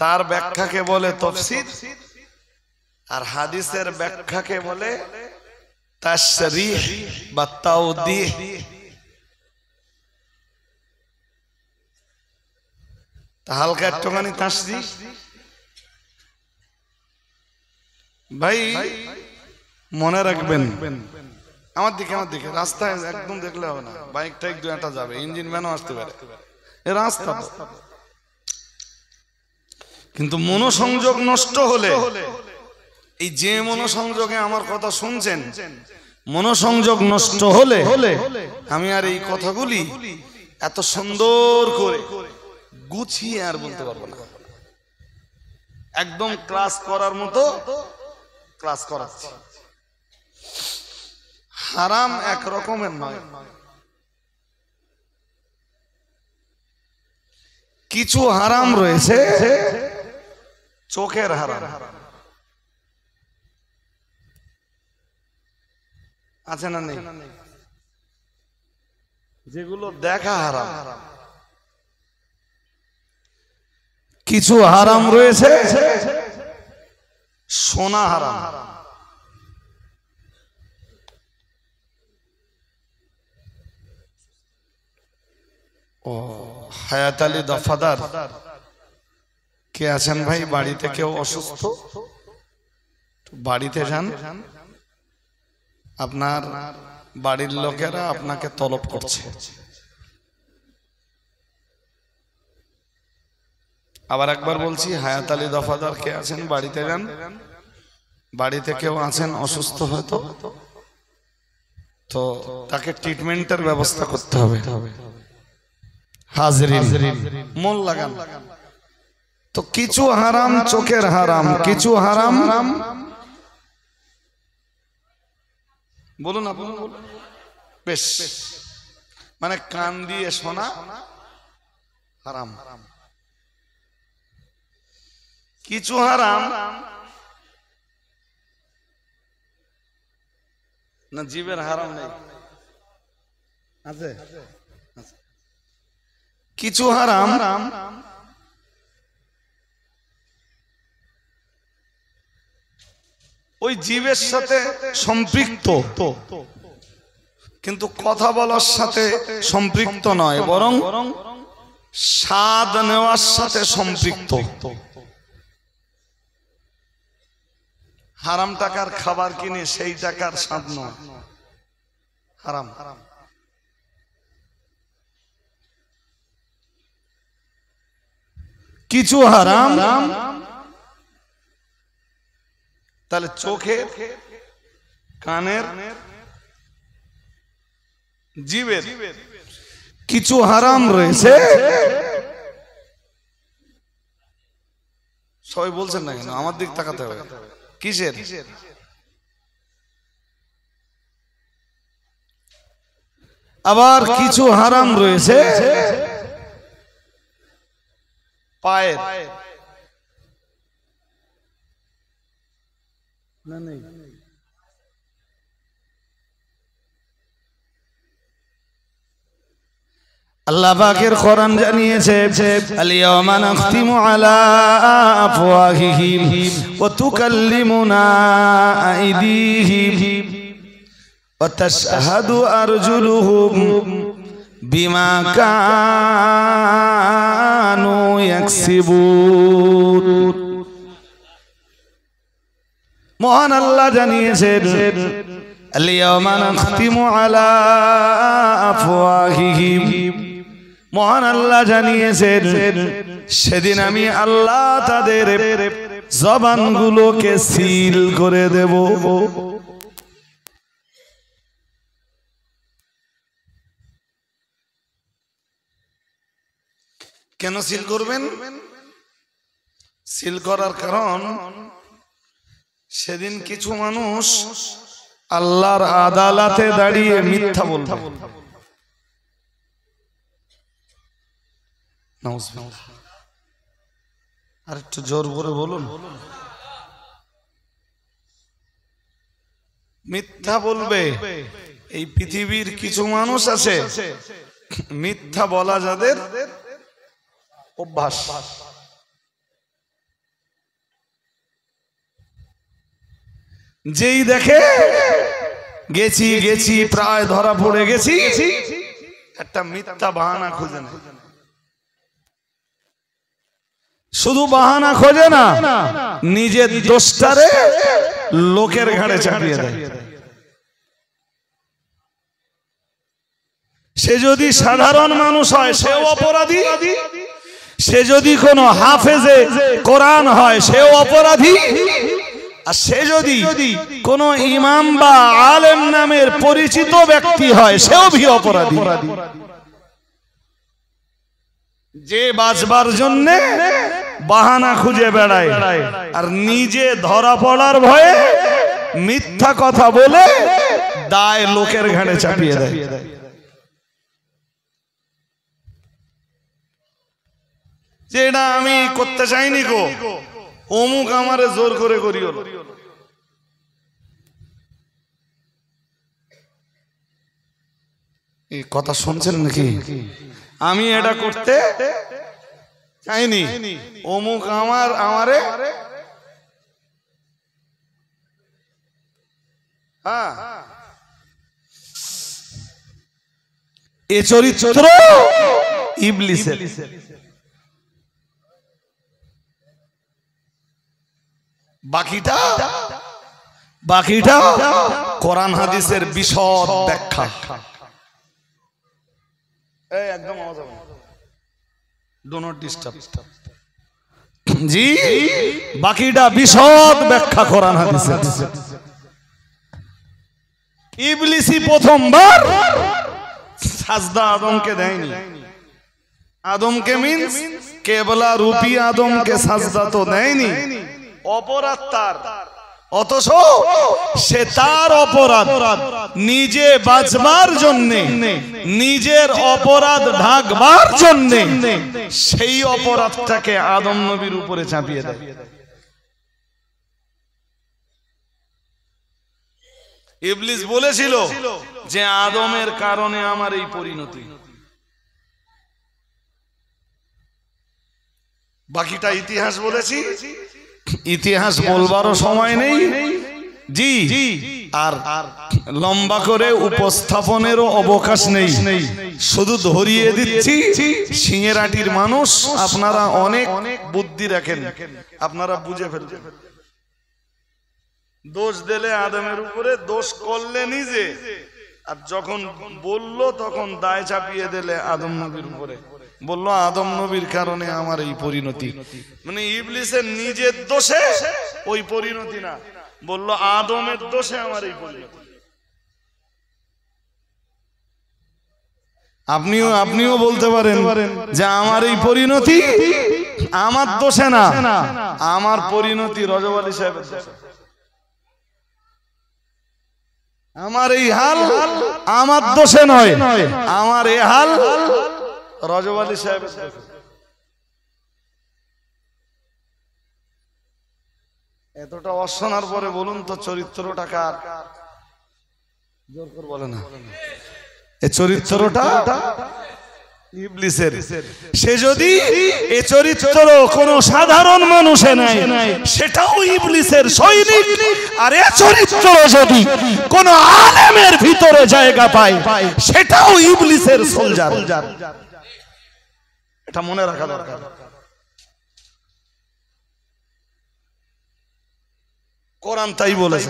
তার ব্যাখ্যাকে বলে তাফসীর, আর হাদিসের ব্যাখ্যাকে বলে তাশরীহ বা তাওদীহ। হালকা একটুখানি তাশরীহ। ভাই মনে রাখবেন, আমার দিকে রাস্তায় একদম দেখলে হবে না, বাইকটা এক 2টা যাবে, ইঞ্জিন ম্যানও আসতে পারে, এ রাস্তা। কিন্তু মনোসংযোগ নষ্ট হলে, এই যে মনোসংযোগে আমার কথা শুনছেন, মনোসংযোগ নষ্ট হলে আমি আর এই কথাগুলি এত সুন্দর করে গুছিয়ে আর বলতে পারবো না। একদম ক্লাস করার মতো ক্লাস করাচ্ছি। হারাম এক রকমের নয়, কিছু হারাম রয়েছে চোখের হারাম আছে না নেই? যেগুলো দেখা হারাম। কিছু হারাম রয়েছে শোনা হারাম। ও হায়াত আলী দফাদার কে আছেন ভাই? বাড়িতে কেউ অসুস্থ? বাড়িতে যান, আপনার বাড়ির লোকেরা আপনাকে তলব করছে। আবার একবার বলছি, হায়াত আলী দফাদার কে আছেন? বাড়িতে যান, বাড়িতে কেউ আছেন অসুস্থ হয়তো, তো তাকে ট্রিটমেন্টের ব্যবস্থা করতে হবে। হাজরিন মন লাগান। তো কিছু হারাম চোখের হারাম, কিছু হারাম বলুন আপনি, বেশ, মানে কান দিয়ে শোনা হারাম। কিছু হারাম না জীবের হারাম নেই, আছে কিছু হারাম ওই জীবের সাথে সম্পৃক্ত, কিন্তু কথা বলার সাথে সম্পৃক্ত নয়, বরং স্বাদ নেওয়ার সাথে সম্পৃক্ত। হারাম টাকার খাবার কিনে সেই টাকার স্বাদ নয়, হারাম। কিছু হারাম তাহলে চোখের, কানের, জিভের কিছু হারাম রয়েছে। সবাই বলছেন না কেন? আমার দিক তাকাতে হবে। কিসের? আবার কিছু হারাম রয়েছে পায়ের, না নেই? আল্লাহ পাকের কোরআন জানিয়েছে, আল-ইয়াওমা নাখতিমু আলা আফওয়াহিহিম ওয়া তুকাল্লিমুনা আইদিহিম ওয়া তাশহাদু আরজুলুহুম বিমা কানু ইয়াকসিবুন। মহান আল্লাহ জানিয়েছেন, আল-ইয়াওমা নাখতিমু আলা আফওয়াহিহিম, মহান আল্লাহ জানিয়েছেন সেদিন আমি আল্লাহ তাদের জবানগুলোকে সিল করে দেব। কেন সিল করবেন? সিল করার কারণ, সেদিন কিছু মানুষ আল্লাহর আদালতে দাঁড়িয়ে মিথ্যা বলবে। আর একটু জোর করে বলুন। মিথ্যা বলবে। এই পৃথিবীর কিছু মানুষ আছে মিথ্যা বলা যাদের অভ্যাস। যেই দেখে গেছি প্রায় ধরা পড়ে গেছি, একটা মিথ্যা বাহানা খুঁজে নেয়। শুধু বাহানা খোঁজে না, নিজের দোষটারে লোকের ঘাড়ে চাপিয়ে দেয়। সে যদি সাধারণ মানুষ হয় সেও অপরাধী, সে যদি কোনো হাফেজে কোরআন হয় সেও অপরাধী, আর সে যদি কোনো ইমাম বা আলেম নামের পরিচিত ব্যক্তি হয় সেও ভি অপরাধী। যে বাঁচবার জন্য বাহানা খুঁজে বেড়ায় আর নিজে ধরা পড়ার ভয়ে মিথ্যা কথা বলে দায় লোকের ঘাড়ে চাপিয়ে দেয়। যে এটা আমি করতে চাইনি গো, অমুক আমারে জোর করে করিও। এই কথা শুনছেন নাকি? আমি এটা করতে চাইনি, অমুক আমারে হ্যাঁ। এ চরিত্র ইবলিসের। বাকিটা কোরআন হাদিসের বিশদ ব্যাখ্যা। একদম আওয়াজ হবে না, ডু নট ডিস্টার্ব। জি, বাকিটা বিশদ ব্যাখ্যা কোরআন হাদিসের। ইবলিসই প্রথমবার সাজদা আদমকে দেয়নি। আদমকে মিন্স কেবলা রূপী আদমকে সাজদা তো দেয়নি, অপরাধ তার। অথচ সে তার অপরাধ নিজে বাঁচবার জন্যে, নিজের অপরাধ ঢাকবার জন্যে সেই অপরাধটাকে আদম নবীর উপরে চাপিয়ে দেয়। ইবলিস বলেছিল যে আদমের কারণে আমার এই পরিণতি। বাকিটা ইতিহাস বলেছি, ইতিহাস বলবারও সময় নেই জি, আর লম্বা করে উপস্থাপনেরও অবকাশ নেই। শুধু ধরিয়ে দিচ্ছি, সিংহেরাটির মানুষ আপনারা অনেক বুদ্ধি রাখেন, আপনারা বুঝে ফেলবেন। দোষ দিলে আদমের উপরে, দোষ করলে নিজে, আর যখন বলল তখন দায় চাপিয়ে দিলে আদম নবীর উপরে। বললো আদম নবীর কারণে আমার এই পরিণতি, মানে ইবলিসের নিজের দোষে ওই পরিণতি না, বললো আদমের দোষে আমার এই পরিণতি। আপনিও বলতে পারেন যে আমার এই পরিণতি আমার দোষে না, আমার পরিণতি রজব আলী সাহেবের দোষে। আমার এই হাল আমার দোষে নয়, আমার এই হাল রজব আলী সাহেবের দোষে। এতটা অশোনার পরে বলুন তো চরিত্রটা কার? জোর করে বলে না, এই চরিত্রটা ইবলিসের। সে যদি এই চরিত্র কোন সাধারণ মানুষে নাই, সেটাও ইবলিসের সৈনিক। আর এই চরিত্র যদি কোন আলেমের ভিতরে জায়গা পায়, সেটাও ইবলিসের সোলজার। এটা মনে রাখা দরকার। কোরআন তাই বলেছে,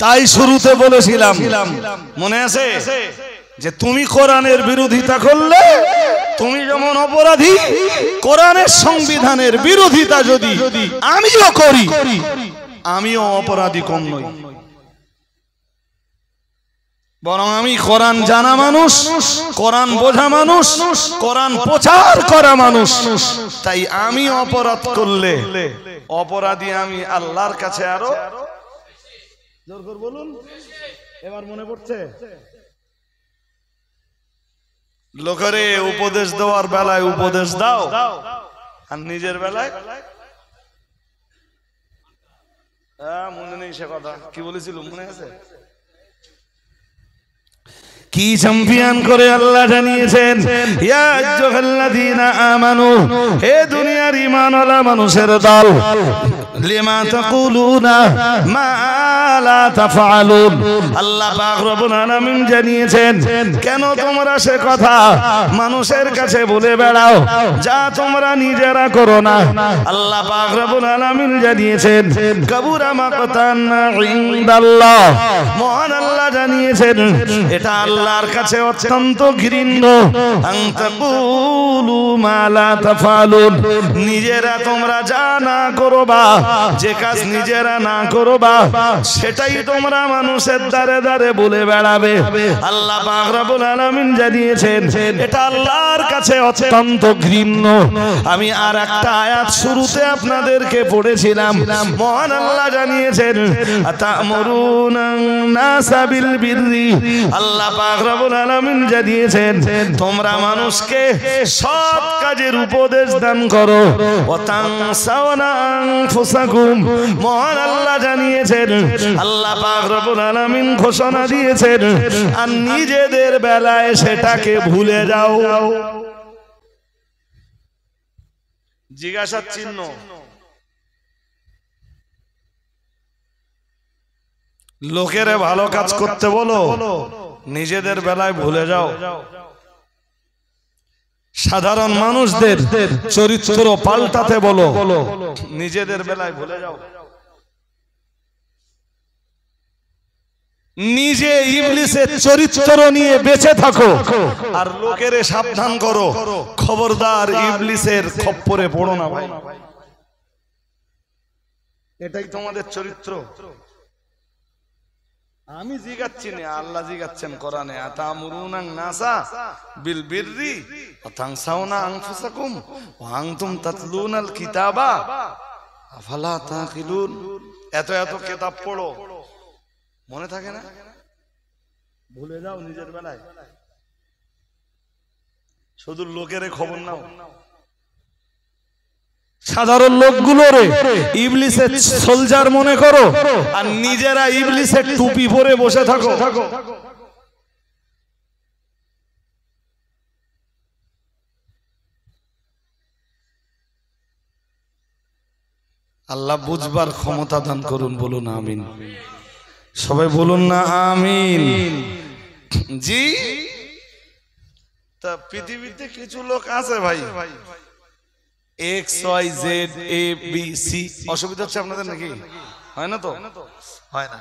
তাই শুরুতে বলেছিলাম, মনে আছে যে তুমি কোরআনের বিরোধিতা করলে তুমি যেমন অপরাধী, কোরআনের সংবিধানের বিরোধিতা যদি আমিও করি, আমিও অপরাধী কম নই। বরং আমি কোরআন জানা মানুষ, কোরআন বোঝা মানুষ, কোরআন প্রচার করা মানুষ। তাই আমি অপরাধ করলে অপরাধী আমি আল্লাহর কাছে আরো। জোর করে বলুন, এবার মনে পড়ছে? লোকেরে উপদেশ দেওয়ার বেলায় উপদেশ দাও, আর নিজের বেলায় মনে নেই সে কথা। কি বলেছিল মনে আছে? কি চ্যাম্পিয়ন করে আল্লাহ জানিয়েছেন, ইয়া আইয়ুহাল্লাযীনা আমানু, হে দুনিয়ার ঈমানওয়ালা মানুষের দল, লিমা তাকুলুনা মা লা তাফআলুন। আল্লাহ পাক রব্বুল আলামিন জানিয়েছেন, কেন তোমরা সে কথা মানুষের কাছে বলে বেড়াও যা তোমরা নিজেরা করো না। আল্লাহ পাক রব্বুল আলামিন জানিয়েছেন, কাবুরা মাকতান ইনদাল্লাহ। মহান আল্লাহ জানিয়েছেন, এটা আল্লাহর কাছে অত্যন্ত ঘৃণ্য। আন তাকুলু মা লা তাফআলুন, নিজেরা তোমরা যা না করবা যে কাজ নিজেরা না করবা সেটাই তোমরা মানুষের দ্বারে দ্বারে বলে বেড়াবে। আল্লাহ পাক রব্বুল আলামিন জানিয়েছেন এটা আল্লাহর কাছে অত্যন্ত ঘৃণ্য। আমি আর একটা আয়াত শুরুতে আপনাদেরকে পড়েছিলাম, মহান আল্লাহ জানিয়েছেন আতামুরুনান নাসা বিল বিররি, আল্লাহ পাক রব্বুল আলামিন জানিয়েছেন তোমরা মানুষকে সৎ কাজের উপদেশ দান করো। ওয়া তানসাউনা আনফুসাকুম, মহান আল্লাহ জানিয়েছেন, আল্লাহ পাক রব্বুল আলামিন ঘোষণা দিয়েছেন আর নিজেদের বেলায় সেটাকে ভুলে যাও। জিজ্ঞাসার চিহ্ন। লোকেরে ভালো কাজ করতে বলো, নিজেদের বেলায় ভুলে যাও। সাধারণ মানুষদের চরিত্র পাল্টাতে বলো, নিজেদের বেলায় ভুলে যাও। নিজে ইবলিসের চরিত্র নিয়ে বেঁচে থাকো আর লোকেরে সাবধান করো, খবরদার ইবলিসের খপ্পরে পড়ো না ভাই। এটাই তোমাদের চরিত্র। আমি জিগাচ্ছি না, আল্লাহ জিগাচ্ছেন কোরআনে আতামুরুনান নাসা বিল বিররি ওয়া তানসাউনা আনফুসাকুম ওয়া আনতুম তাতলুনাল কিতাবা আফালা তাকিলুন। এত এত কিতাব পড়ো, মনে থাকে না? ভুলে যাও নিজের বেলায়। শুধু লোকের খবর নাও। সাধারণ লোকগুলোরে ইবলিসের সোলজার মনে করো আর নিজেরা ইবলিসের টুপি পরে বসে থাকো। আল্লাহ বুঝবার ক্ষমতা দান করুন, বলুন আমিন। সবাই বলুন না আমিন। জি, তা পৃথিবীতে কিছু লোক আছে ভাই, XYZ ABC, অসুবিধা হচ্ছে আপনাদের নাকি? হয় না তো? হয় না।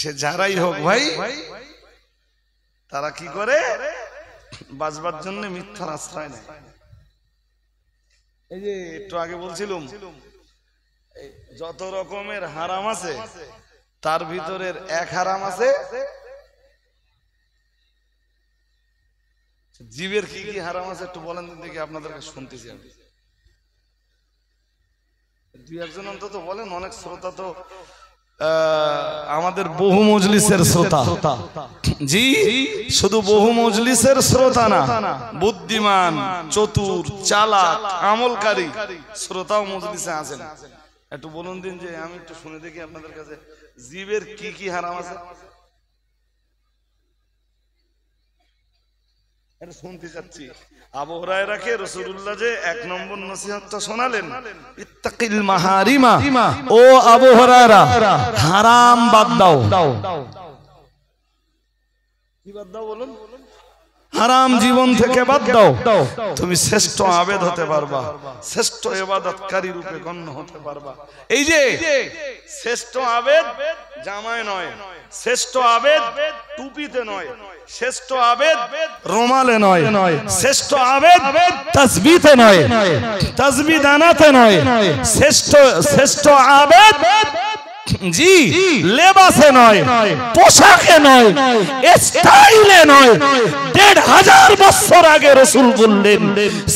সে যারাই হোক ভাই, তারা কি করে বাঁচবার জন্য মিথ্যার আশ্রয় নেয়। এই যে একটু আগে বলছিলাম যত রকমের হারাম আছে তার ভিতরের এক হারাম আছে জীবের। কি কি হারাম আছে একটু বলেন দেখি, আপনাদেরকে শুনতেছি আমি। দুই একজন অন্তত বলেন, অনেক শ্রোতা তো আমাদের বহু মজলিসের শ্রোতা। জি, শুধু বহু মজলিসের শ্রোতা না, বুদ্ধিমান, চতুর, চালাক, আমলকারী শ্রোতাও মজলিসে আছেন। একটু বলুন দিন যে আমি একটু শুনে দেখি আপনাদের কাছে জীবের কি কি হারাম আছে। এটা শুনতে চাচ্ছি। আবু হুরায়রাকে রাসূলুল্লাহ যে 1 নম্বর নসিহতটা শোনালেন, ইত্তাকিল মাহারিমা, ও আবু হুরায়রা হারাম বাদ দাও। কি বাদ দাও বলুন? হারাম জীবন থেকে বাদ দাও, তুমি শ্রেষ্ঠ আবেদ হতে পারবা, শ্রেষ্ঠ ইবাদতকারী রূপে গণ্য হতে পারবা। এই যে শ্রেষ্ঠ আবেদ জামায় নয়, শ্রেষ্ঠ আবেদ টুপিতে নয়, শ্রেষ্ঠ আবেদ রুমালে নয়, শ্রেষ্ঠ আবেদ তাসবিতে নয়, তাসবিহ দানাতে নয়, শ্রেষ্ঠ আবেদ জি লেবাসে নয়, পোশাকে নয়, স্টাইলে নয়। ১৫০০ বছর আগে রাসূল বললেন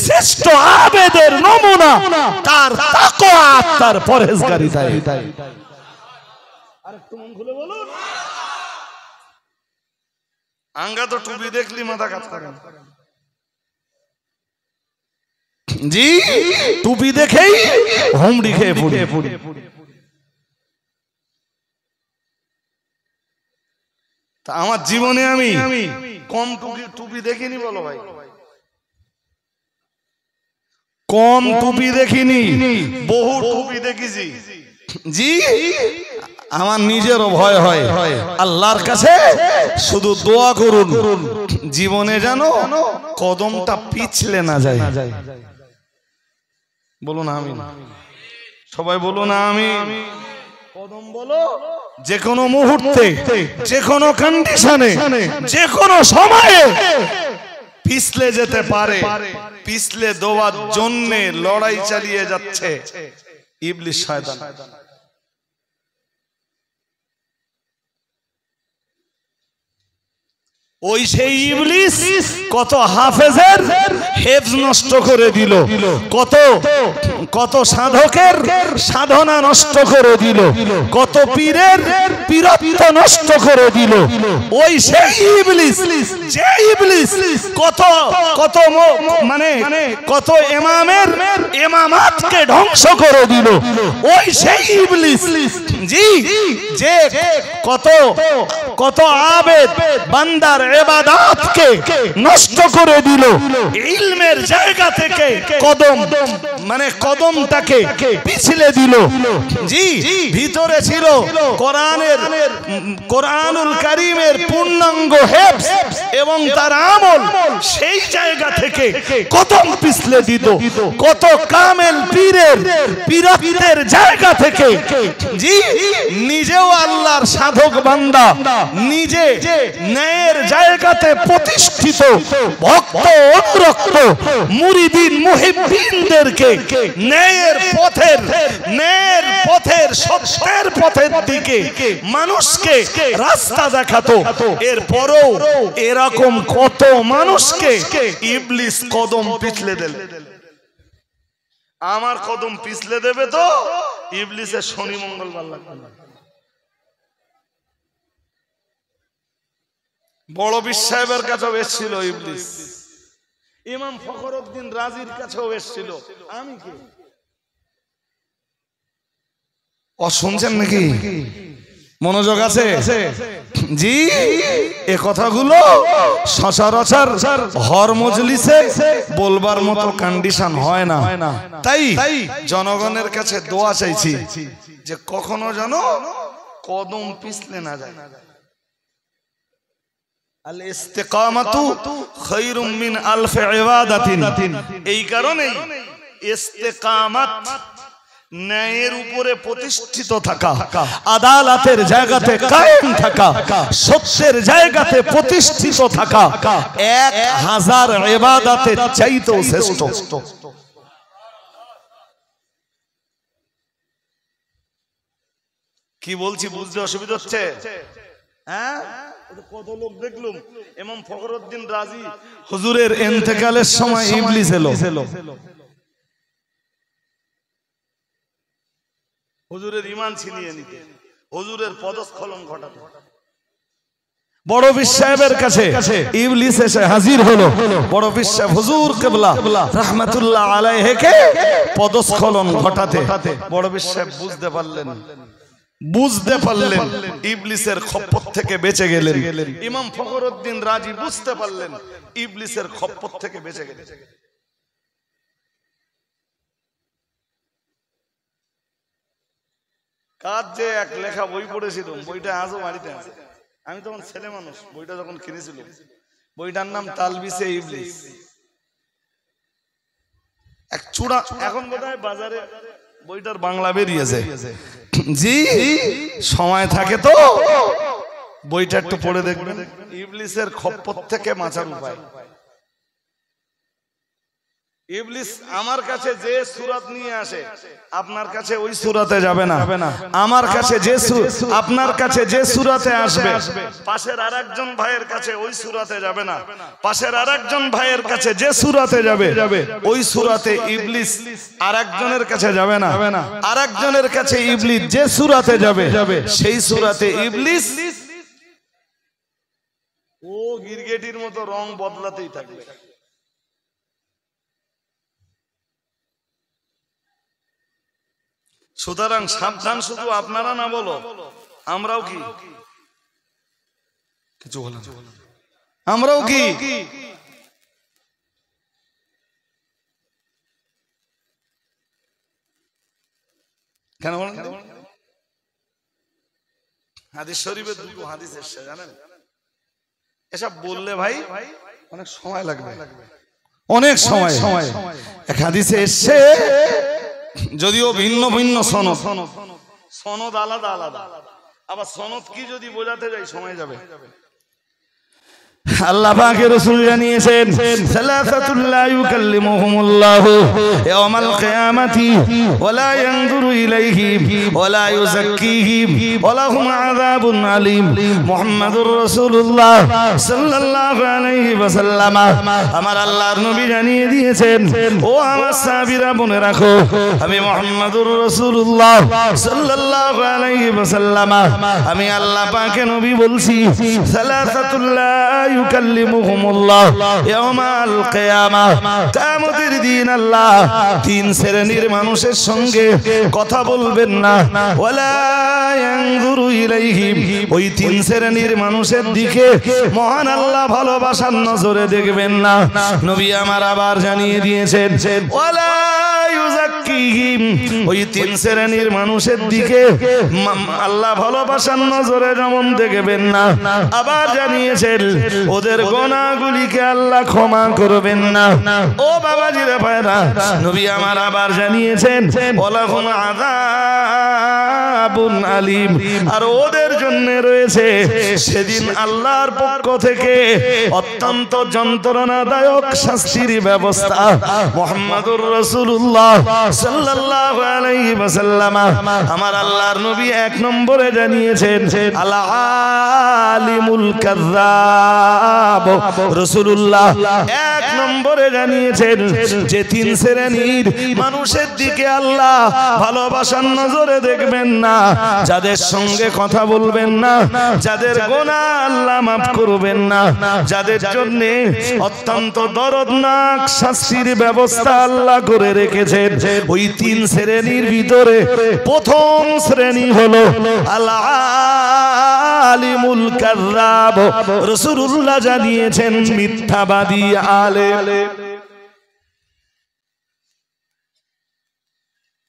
শ্রেষ্ঠ আবেদের নমুনা তার তাকওয়া, তার পরহেজগারিতায়। আরেকটু মন খুলে বলুন। আঙ্গা তো টুপি দেখলি মাথা কাজ করে জি, টুপি দেখেই হুমড়ি খেয়ে পড়ি। তা আমার জীবনে আমি কম টুপি দেখিনি, বলো ভাই, কম টুপি দেখিনি, বহু টুপি দেখেছি। জি, আমার নিজেরও ভয় হয়। আল্লাহর কাছে শুধু দোয়া করুন জীবনে যেন কদমটা পিছলে না যায়। বলুন আমিন। সবাই বলুন আমিন। কদম বলো যে কোনো মুহূর্তে, যে কোনো কন্ডিশনে, যে কোনো সময়ে পিছলে যেতে পারে। পিছলে দেওয়ার জন্য লড়াই চালিয়ে যাচ্ছে ইবলিস শয়তান। ওই সেই ইবলিস কত হাফেজের হেফজ নষ্ট করে দিল, কত কত সাধকের সাধনা নষ্ট করে দিল, কত পীরের পীরত্ব নষ্ট করে দিল। ওই সেই ইবলিস, যে ইবলিস কত কত মানে কত ইমামের ইমামাতকে ধ্বংস করে দিল। ওই সেই ইবলিস জি, যে কত কত আবেদ বান্দার ইবাদতকে নষ্ট করে দিল, ইলমের জায়গা থেকে কদম মানে কদমটাকে পিছলে দিল। জি, ভিতরে ছিল কোরআনুল কারীমের পূর্ণাঙ্গ হেফজ এবং তার আমল, সেই জায়গা থেকে কদম পিছলে দিত। কত কামেল পীরের পীরত্বের জায়গা থেকে জি, নিজেও আল্লাহর সাধক বান্দা, নিজে ন্যায়ের জায়গাতে প্রতিষ্ঠিত ভক্ত অনুরক্ত মুরিদিন মুহিব্বিনদেরকে ন্যায়ের পথের সত্যের পথের দিকে মানুষকে রাস্তা দেখাতো। এরপরও এরকম কত মানুষকে ইবলিস কদম পিছলে দিল। আমার কদম পিছলে দেবে তো ইবলিসের শনি মঙ্গলবার লাগবে না। বড় পীর সাহেবের কাছেও এসেছিল ইবলিস, ইমাম ফখরউদ্দিন রাজির কাছেও এসেছিল। আমি কি শুনছেন নাকি? মনোযোগ আছে জি? এ কথাগুলো সচরাচর হর মজলিসে বলবার মতো কন্ডিশন হয় না। তাই জনগণের কাছে দোয়া চাইছি যে কখনো যেন কদম পিছলে না যায়। আল ইস্তিকামাতু খায়রুম মিন আলফি ইবাদাতিন। এই কারণেই ইস্তিকামাত ন্যায়ের উপরে প্রতিষ্ঠিত থাকা, আদালতের জায়গাতে কায়েম থাকা, সত্যের জায়গাতে প্রতিষ্ঠিত থাকা 1000 ইবাদতের চাইতেও শ্রেষ্ঠ। কি বলছি বুঝতে অসুবিধা হচ্ছে? হ্যাঁ, কত লোক দেখলুম ইমাম ফখরউদ্দিন রাজি হুজুরের ইন্তেকালের সময় ইবলিস এলো, হুজুরের ঈমান ছিনিয়ে নিতে, হুজুরের পদস্খলন ঘটাতে। বড় পীর সাহেবের কাছে ইবলিস এসে হাজির হলো। বড় পীর সাহেব হুজুর কিবলা রাহমাতুল্লাহ আলাইহিকে পদস্খলন ঘটাতে বড় পীর সাহেব বুঝতে পারলেন ইবলিসের খপ্পর থেকে বেঁচে গেলেন। ইমাম ফখরউদ্দিন রাজি বুঝতে পারলেন ইবলিসের খপ্পর থেকে বেঁচে গেলেন। কাজ যে এক লেখা বই পড়েছিলাম, বইটা আজও বাড়িতে আছে। আমি তখন ছেলে মানুষ, বইটা যখন কিনেছিল, বইটার নাম তালবিসে ইবলিস। এক চূড়া, এখন বোধহয় বাজারে বইটার বাংলা বেরিয়েছে। জি, সময় থাকে তো বইটা একটু পড়ে দেখবেন, ইবলিসের খপ্পর থেকে বাঁচার উপায়। ইবলিস আমার কাছে যে সূরাত নিয়ে আসে আপনার কাছে ওই সূরাতে যাবে না। আমার কাছে যে আপনার কাছে যে সূরাতে আসবে পাশের আরেকজন ভাইয়ের কাছে ওই সূরাতে যাবে না। পাশের আরেকজন ভাইয়ের কাছে যে সূরাতে যাবে ওই সূরাতে ইবলিস আরেকজনের কাছে যাবে না। আরেকজনের কাছে ইবলিস যে সূরাতে যাবে সেই সূরাতে ইবলিস ও গিরগেটির মতো রং বদলাতেই থাকবে। সুতরাং সাবধান, শুধু আপনারা না বলো, আমরাও কি কিছু বলেন, আমরাও কি কেন বলেন? হাদিস শরীফে দুটো হাদিস এসেছে জানেন। এসব বললে ভাই অনেক সময় লাগবে, অনেক সময়। এক হাদিসে এসেছে, যদিও ভিন্ন ভিন্ন সনদ আলাদা আলাদা, আবার সনদ কি যদি বোঝাতে যাই সময় যাবে। আল্লাহ পাকের রাসূল জানিয়েছেন সালাসাতুল লা ইউকাল্লিমুহুমুল্লাহু ইয়াওমাল কিয়ামাতি ওয়া লা ইয়ানজুরু ইলাইহিম ওয়া লা ইউযাক্কিহিম ওয়া লাহুম আযাবুন আলীম। মুহাম্মাদুর রাসূলুল্লাহ সাল্লাল্লাহু আলাইহি ওয়াসাল্লাম আমার আল্লাহর নবী জানিয়ে দিয়েছেন, ও আমার সাহাবীরা মনে রাখো, আমি মুহাম্মাদুর রাসূলুল্লাহ সাল্লাল্লাহু আলাইহি ওয়াসাল্লাম আমি আল্লাহ পাকের নবী বলছি সালাসাতুল লা ইউকাল্লিমুহুমুল্লাহ ইয়াওমাল কিয়ামাহ, কিয়ামতের দিন আল্লাহ তিন শ্রেণীর মানুষের সঙ্গে কথা বলবেন না, ওয়ালা ইয়ানজুরু ইলাইহিম, ওই তিন শ্রেণীর মানুষের দিকে মহান আল্লাহ ভালোবাসার নজরে দেখবেন না। নবী আমার আবার জানিয়ে দিয়েছেন ওয়ালা ইউযাক্কিহিম, ওই তিন শ্রেণীর মানুষের দিকে আল্লাহ ভালোবাসার নজরে যেমন দেখবেন না, আবার জানিয়েছেন ওদের গুনাহগুলিকে আল্লাহ ক্ষমা করবেন না। ও বাবাজিরা ভাইরা, নবী আমার আবার জানিয়েছেন ওয়ালাহুম আযাবুন আলীম, আর ওদের জন্য রয়েছে সেদিন আল্লাহর পক্ষ থেকে অত্যন্ত যন্ত্রণাদায়ক শাস্তির ব্যবস্থা। মুহাম্মাদুর রাসূলুল্লাহ সাল্লাল্লাহু আলাইহি ওয়াসাল্লাম আমার আল্লাহর নবী এক নম্বরে জানিয়েছেন আল আলিমুল কাযযাব। রাসূলুল্লাহ এক নম্বরে জানিয়েছেন যে তিন শ্রেণীর মানুষের দিকে আল্লাহ ভালোবাসার নজরে দেখবেন না, যাদের সঙ্গে কথা বলবেন না, যাদের গুনাহ আল্লাহ মাফ করবেন না, যাদের জন্য অত্যন্ত দরদনাক শাস্তির ব্যবস্থা আল্লাহ করে রেখেছেন, ওই তিন শ্রেণীর ভিতরে প্রথম শ্রেণী হলো আল আলিমুল কাযযাব। রাসূলুল্লাহ জানিয়েছেন মিথ্যাবাদী আলেম।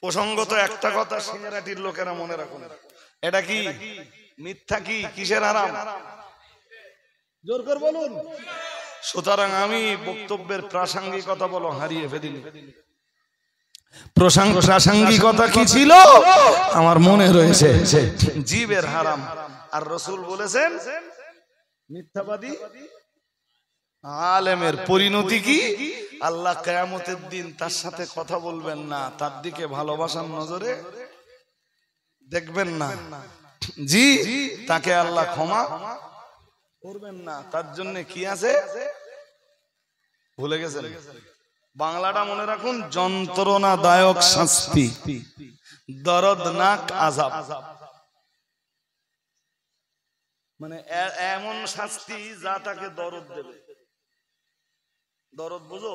প্রসঙ্গত একটা কথা সিঙ্গারাটির লোকেরা মনে রাখুন, এটা কি মিথ্যা, কি কিসের হারাম? জোর করে বলুন। সুতরাং আমি বক্তব্যের প্রাসঙ্গিকতা বলো হারিয়ে ফেলিনি। প্রাসঙ্গিকতা কি ছিল আমার মনে রয়েছে, জীবের হারাম। আর রাসূল বলেছেন মিথ্যাবাদী আলেমের পরিণতি কি? আল্লাহ কিয়ামতের দিন তার সাথে কথা বলবেন না, তার দিকে ভালোবাসার নজরে দেখবেন না, জি তাকে আল্লাহ ক্ষমা করবেন না। তার জন্য কি আছে ভুলে গেছেন? বাংলাটা মনে রাখুন, যন্ত্রণাদায়ক শাস্তি, দরদনাক আযাব। মানে এমন শাস্তি যা তাকে দরদ দেবে। দরদ বুঝো?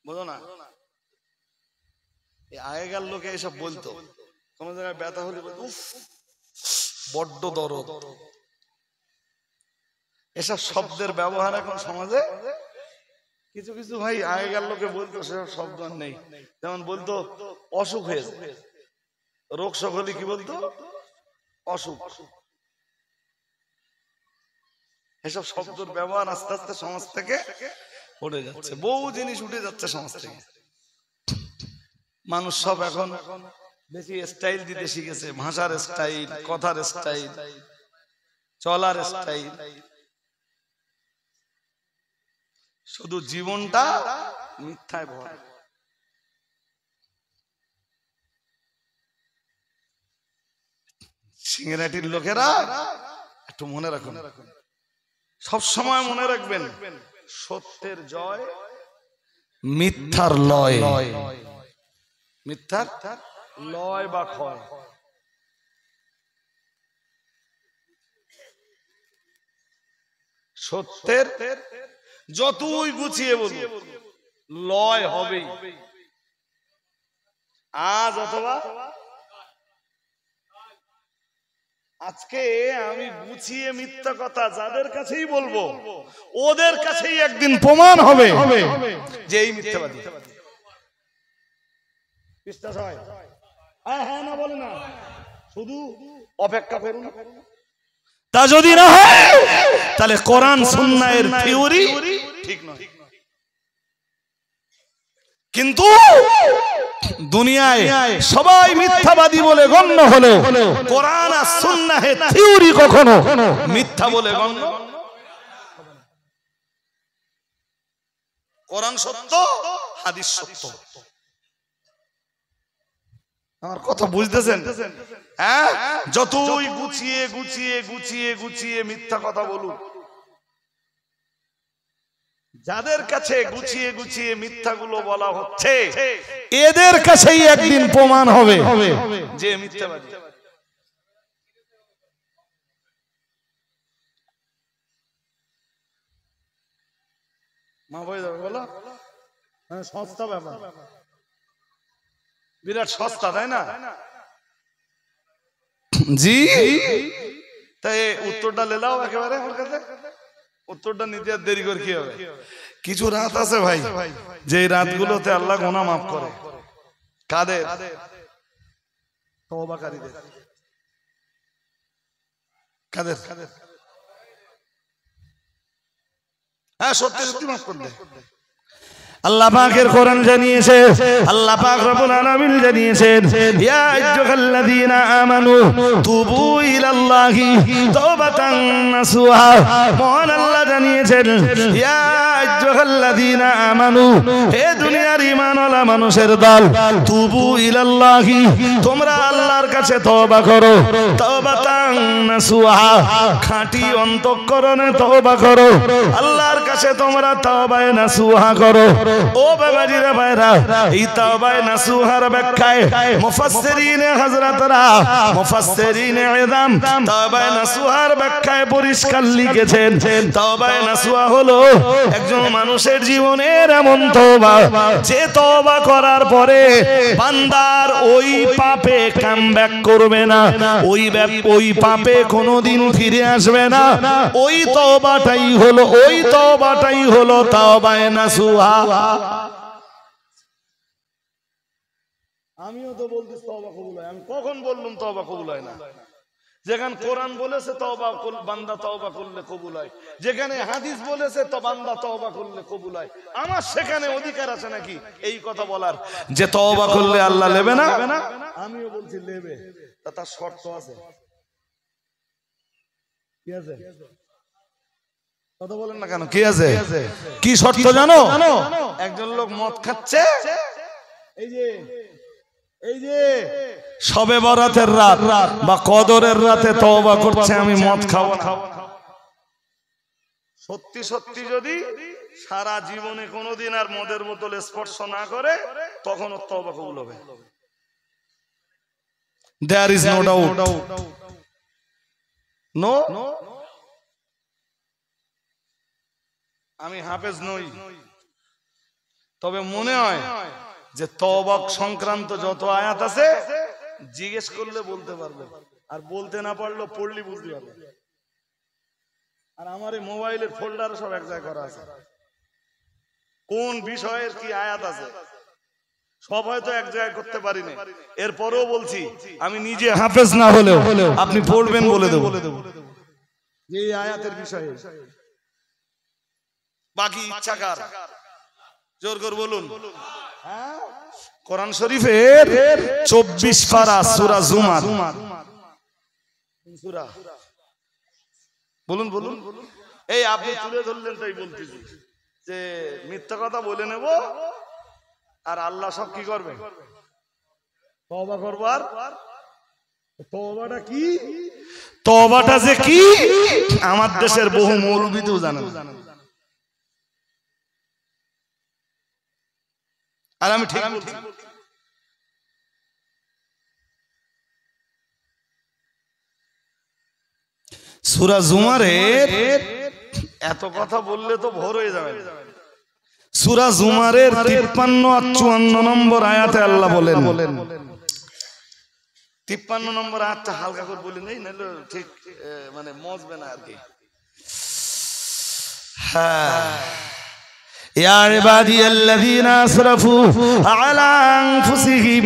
বুঝো না? আগেকার লোকে এসব বলতো, কোন জায়গায় ব্যথা হলে উফ বড্ড দরদ। এসব শব্দের ব্যবহার এখন সমাজে কিছু কিছু ভাই আগেকার লোকে বলতো, সেসব শব্দ নেই। যেমন বলতো অসুখ হয়েছে, রোগ শোক হলে কি বলতো? অসুখ। এসব শব্দের ব্যবহার আস্তে আস্তে সমাজ থেকে উঠে যাচ্ছে, বহু জিনিস উঠে যাচ্ছে সমাজ থেকে। মানুষ সব এখন বেশি স্টাইল দিতে শিখেছে, ভাষার স্টাইল, কথার স্টাইল, চলার স্টাইল। শুধু জীবনটা মিথ্যায় ভরা। সিঙ্গারাটির লোকেরা একটু মনে রাখুন, সব সময় মনে রাখবেন, সত্যের জয় মিথ্যার লয়, মিথ্যার লয় বা ক্ষয়। সত্যের যতই গুছিয়ে বলুন লয় হবেই, আজ অথবা আজকে আমি গুছিয়ে মিথ্যা কথা যাদের কাছেই বলবো, ওদের কাছেই একদিন প্রমাণ হবে যে এই মিথ্যাবাদী। বিশ্বাস হয়? হ্যাঁ না বলে না, শুধু অপেক্ষা করুন। তা যদি না হয় তাহলে কোরআন সুন্নাহের থিওরি ঠিক নয়। কিন্তু দুনিয়ায় সবাই মিথ্যাবাদী বলে গণ্য হলেও কোরআন আর সুন্নাহের থিওরি কখনো মিথ্যা বলে গণ্য। কোরআন সত্য, হাদিস সত্য। আমার কথা বুঝতেছেন? হ্যাঁ, যতই গুছিয়ে গুছিয়ে গুছিয়ে গুছিয়ে মিথ্যা কথা বলুন, যাদের কাছে গুছিয়ে গুছিয়ে মিথ্যাগুলো বলা হচ্ছে এদের কাছেই একদিন প্রমাণ হবে যে মিথ্যাবাদী। মা ভাই বলো, সস্তা ব্যাপার, বিরাট সস্তা, তাই না? জি, তাই উত্তরটা লেলাও একেবারে আমার কাছে। উত্তরটা নিতে আর দেরি করে কি হবে? কিছু রাত আছে ভাই, যে রাতগুলোতে আল্লাহ গুনাহ মাফ করে। কাদের? তওবাকারীদের। কাদের? হ্যাঁ, সত্যি সত্যি মাফ করে দেয়। আল্লাহ পাকের কোরআন জানিয়েছে, আল্লাহ পাক রব্বুল আলামিন জানিয়েছেন, ইয়া আইয়ুহাল্লাযীনা আমানু তুবু ইলাল্লাহি তাওবাতান নাসুহা। মহান আল্লাহ জানিয়েছেন, ইয়া আইয়ুহাল্লাযীনা আমানু, হে দুনিয়ার ঈমানওয়ালা মানুষের দল, তুবু ইলাল্লাহি, তোমরা আল্লাহর কাছে তওবা করো, তাওবাতান নাসুহা, খাঁটি অন্তঃকরণে তওবা করো, আল্লাহর কাছে তোমরা তওবায়ে নাসুহা করো। ও বাবাজিরা ভাইরা, এই তাওবায়ে নাসুহার ব্যাখ্যায় মুফাসসিরিনে হযরতরা, মুফাসসিরিনে ইযাম তাওবায়ে নাসুহার ব্যাখ্যায় পরিষ্কার লিখেছেন, তাওবায়ে নাসুহা হলো একজন মানুষের জীবনের এমন তওবা যে তওবা করার পরে বান্দার ওই পাপে কামব্যাক করবে না, ওই পাপে কোনোদিন ফিরে আসবে না। ওই তওবাটাই হলো তাওবায়ে নাসুহা। আমিও তো বলছি তওবা কবুল হয়, আমি কখন বললাম তওবা কবুল হয় না? যেখানে কোরআন বলেছে তওবা বান্দা তওবা করলে কবুল হয়, যেখানে হাদিস বলেছে তো বান্দা তওবা করলে কবুল হয়, আমার সেখানে অধিকার আছে নাকি এই কথা বলার যে তওবা করলে আল্লাহ নেবে না? আমিও বলছি নেবে, তার শর্ত আছে। কি আছে? কথা বলেন না কেন? কি আছে? কি শর্ত জানো? একজন লোক মদ খাচ্ছে, এই যে শবে বরাতের রাত বা কদরের রাতে তওবা করছে, আমি মদ খাবো না। সত্যি সত্যি যদি সারা জীবনে কোনোদিন আর মদের বোতল স্পর্শ না করে, তখন ওর তওবা কবুল হবে। There is no doubt. No? আমি হাফেজ নই, তবে মনে হয় যে তওবা সংক্রান্ত যত আয়াত আছে জিজ্ঞেস করলে বলতে পারবে, আর বলতে না পারলেও পড়লে বুঝতে পারবে। আর আমার এই মোবাইলের ফোল্ডারে সব এক জায়গায় করা আছে, কোন বিষয়ের কি আয়াত আছে সব হয়তো এক জায়গায় করতে পারি না। এরপরেও বলছি, আমি নিজে হাফেজ না হলেও আপনি পড়বেন, বলে দেব যে এই আয়াতের বিষয়ে। বাকি ইচ্ছাকার জোর করে বলুন। কোরআন শরীফের 24 পারা সূরা জুমার, সূরা বলুন বলুন। এই আপনি তুলে ধরলেন তাই বলতেছি যে মিথ্যা কথা বলে নেব আর আল্লাহ সব কি করবে? তওবা করব। আর তওবাটা কি? তওবাটা যে কি আমার দেশের বহু মৌলবীতেও জানে না। আর আমি ঠিক বলছি। সূরা জুমারের এত কথা বললে তো ভোর হয়ে যাবে। সূরা জুমারের 53 আর 54 নম্বর আয়াতে আল্লাহ বলেন, 53 নম্বর আয়াতটা হালকা করে বলে নেই, নাহলে ঠিক মানে মজবে না আর কি। হ্যাঁ, يا عبادي الذين أسرفوا على أنفسهم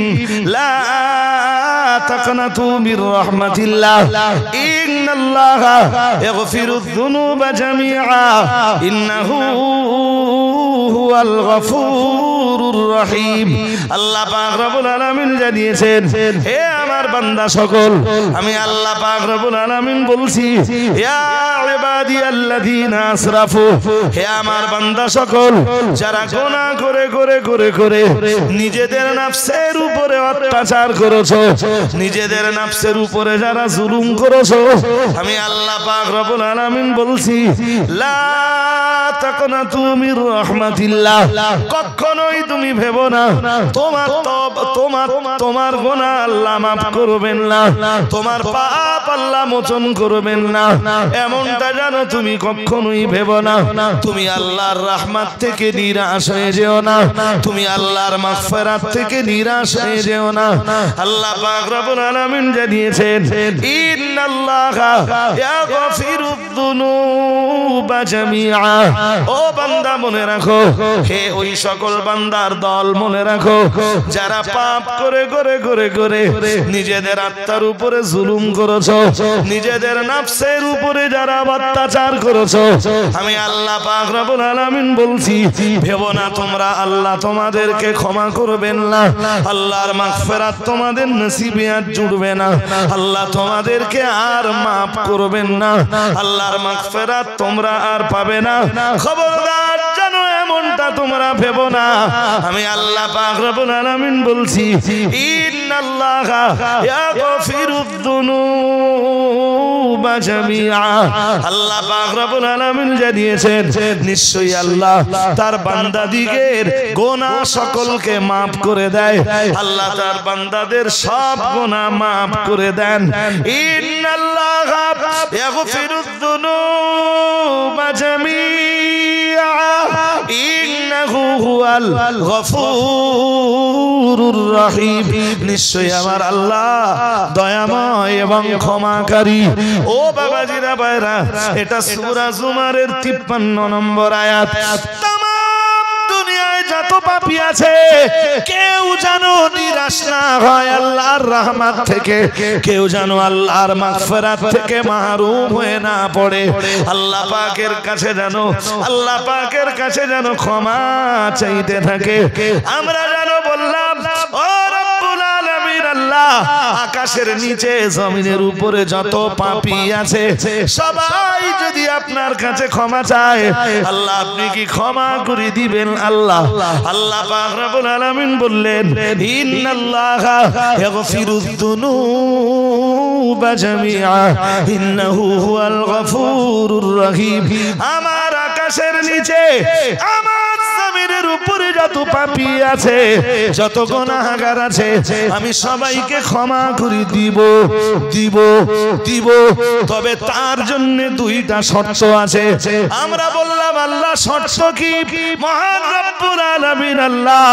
لا تقنطوا من رحمة الله إن الله يغفر الذنوب جميعا إنه হুয়াল গফুরুর রহিম। আল্লাহ পাক রব্বুল আলামিন জানিয়েছেন, হে আমার বান্দা সকল, আমি আল্লাহ পাক রব্বুল আলামিন বলছি, ইয়া ইবাদিয়াল্লাযীনা আসরাফু, হে আমার বান্দা সকল, যারা গুনাহ করে করে করে করে নিজেদের নফসের উপরে অত্যাচার করেছো, নিজেদের নফসের উপরে যারা জুলুম করেছো, আমি আল্লাহ পাক রব্বুল আলামিন বলছি, লা তাকনাতু মির রাহমাতিল্লাহ, কখনোই তুমি ভেবো না তোমার গুনাহ আল্লাহ মাফ করবেন না, তোমার পাপ আল্লাহ মোচন করবেন না, এমনটা জানো তুমি কখনোই ভেবো না। তুমি আল্লাহর রহমত থেকে নিরাশ হয়ে যেও না, তুমি আল্লাহর মাগফিরাত থেকে নিরাশ হয়ে যেও না। আল্লাহ পাক রব্বুল আলামিন জানিয়েছেন, ইন্নাল্লাহা ইয়াগফিরুদ যুনুবা জামিআ। ও বান্দা মনে রাখো, হে ওই সকল বান্দার দল মনে রাখো, যারা পাপ করে করে করে করে নিজেদের আত্মার উপরে জুলুম করেছো, নিজেদের নফসের উপরে যারা অত্যাচার করেছো, আমি আল্লাহ পাক রব্বুল আলামিন বলছি, ভেবো না তোমরা আল্লাহ তোমাদেরকে ক্ষমা করবেন না, আল্লাহর মাগফিরাত তোমাদের নসিবে আর জুড়বে না, আল্লাহ তোমাদেরকে আর মাফ করবেন না, আল্লাহর মাগফিরাত তোমরা আর পাবে না। খবরদার জানো এমনটা তোমরা ভেবো না। আমি আল্লাহ পাক রব্বুল আলামিন বলছি, ইন্নাল্লাহা ইয়াগফিরুদ যুনুবা জামিআ। আল্লাহ পাক রব্বুল আলামিন জানিয়েছেন, নিশ্চয়ই আল্লাহ তার বান্দাদিগের গুনাহ সকলকে মাফ করে দেয়, আল্লাহ তার বান্দাদের সব গুনাহ মাফ করে দেন। ইন্নাল্লাহা ইয়াগফিরুদ যুনুবা জামিআ ইন্নাহু হুয়াল গফুরুর রহিম। নিশ্চয়ই আমার আল্লাহ দয়াময় এবং ক্ষমাকারী। ও বাবাজিরা ভাইরা, এটা সূরা জুমারের 53 নম্বর আয়াত। যত পাপী আছে কেউ যেন নিরাশ না হয় আল্লাহর রহমত থেকে, কেউ যেন আল্লাহর মাগফিরাত থেকে মাহরুম হয়ে না পড়ে। আল্লাহ পাকের কাছে যেন ক্ষমা চাইতে থাকে। আমরা যেন বললাম, ও রব্বুল আলামিন আল্লাহ, আকাশের নিচে জমিনের উপরে যত পাপী আছে সবাই যদি আপনার কাছে ক্ষমা চায়, আল্লাহ আপনি কি ক্ষমা করে দিবেন? আল্লাহ পাক রব্বুল আলামিন বললেন, ইন্নাল্লাহা ইয়াগফিরুদ যুনুবা জামিআ ইন্নাহু হুয়াল গফুরুর রহিম। আমার আকাশের নিচে, আমার জমিনের উপরে যত পাপী আছে, যত গুনাহগার আছে, আমি সবাইকে ক্ষমা করে দিব। তবে তার জন্য দুইটা শর্ত আছে। আমরা বললাম, আল্লাহ শর্ত কি? মহান রব্বুল আলামিন আল্লাহ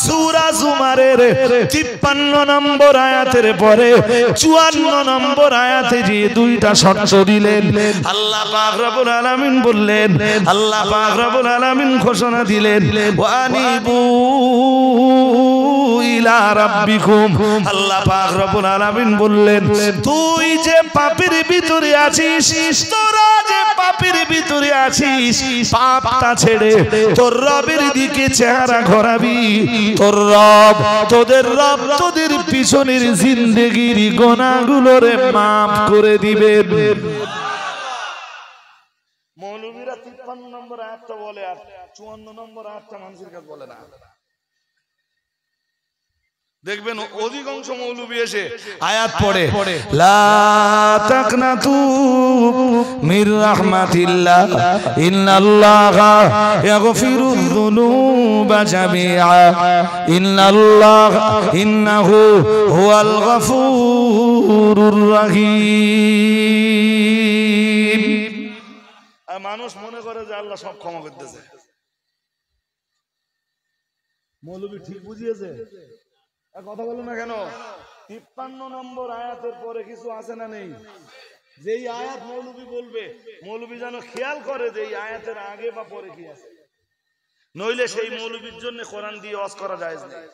সূরা জুমারের 53 নম্বর আয়াতের পরে 54 নম্বর আয়াতে যে দুইটা শর্ত দিলেন, আল্লাহ পাক রব্বুল আলামিন বললেন, আল্লাহ পাক রব্বুল আলামিন ঘোষণা দিলেন, ওয়ানিবু ইলা রাব্বিকুম। আল্লাহ পাক রব্বুল আলামিন বললেন, তুই যে পাপের ভিতরে আছিস, তোরা যে পাপের ভিতরে আছিস, পাপটা ছেড়ে তোর রবের দিকে চেহারা ঘোরাবি। তোর রব, তোদের রব তোদের পিছনের জিন্দেগির গুনাহগুলোরে মাফ করে দিবেন। মৌলভীরা 53 নম্বর আয়াতটা বলে আর 54 নম্বর আয়াতটা মানুষের কাছে বলে না। দেখবেন অধিকাংশ মৌলভী এসে আয়াত পড়ে, লা তাকনাতু মির রাহমাতিল্লাহ ইন্নাল্লাহা ইয়াগফিরুয যুনুবা জামিআ ইন্নাহু হুয়াল গফুরুর রহিম। মানুষ মনে করে যে আল্লাহ সব ক্ষমা করতেছে। মৌলভী ঠিক বুঝিয়েছে? কথা বলো না কেন? 53 নম্বর আয়াতের পরে কিছু আছে না নেই? যেই আয়াত মৌলভী বলবে, মৌলভী যেন খেয়াল করে যে এই আয়াতের আগে বা পরে কি আছে, নইলে সেই মৌলভীর জন্য কোরআন দিয়ে ওয়াজ করা জায়েজ নেই।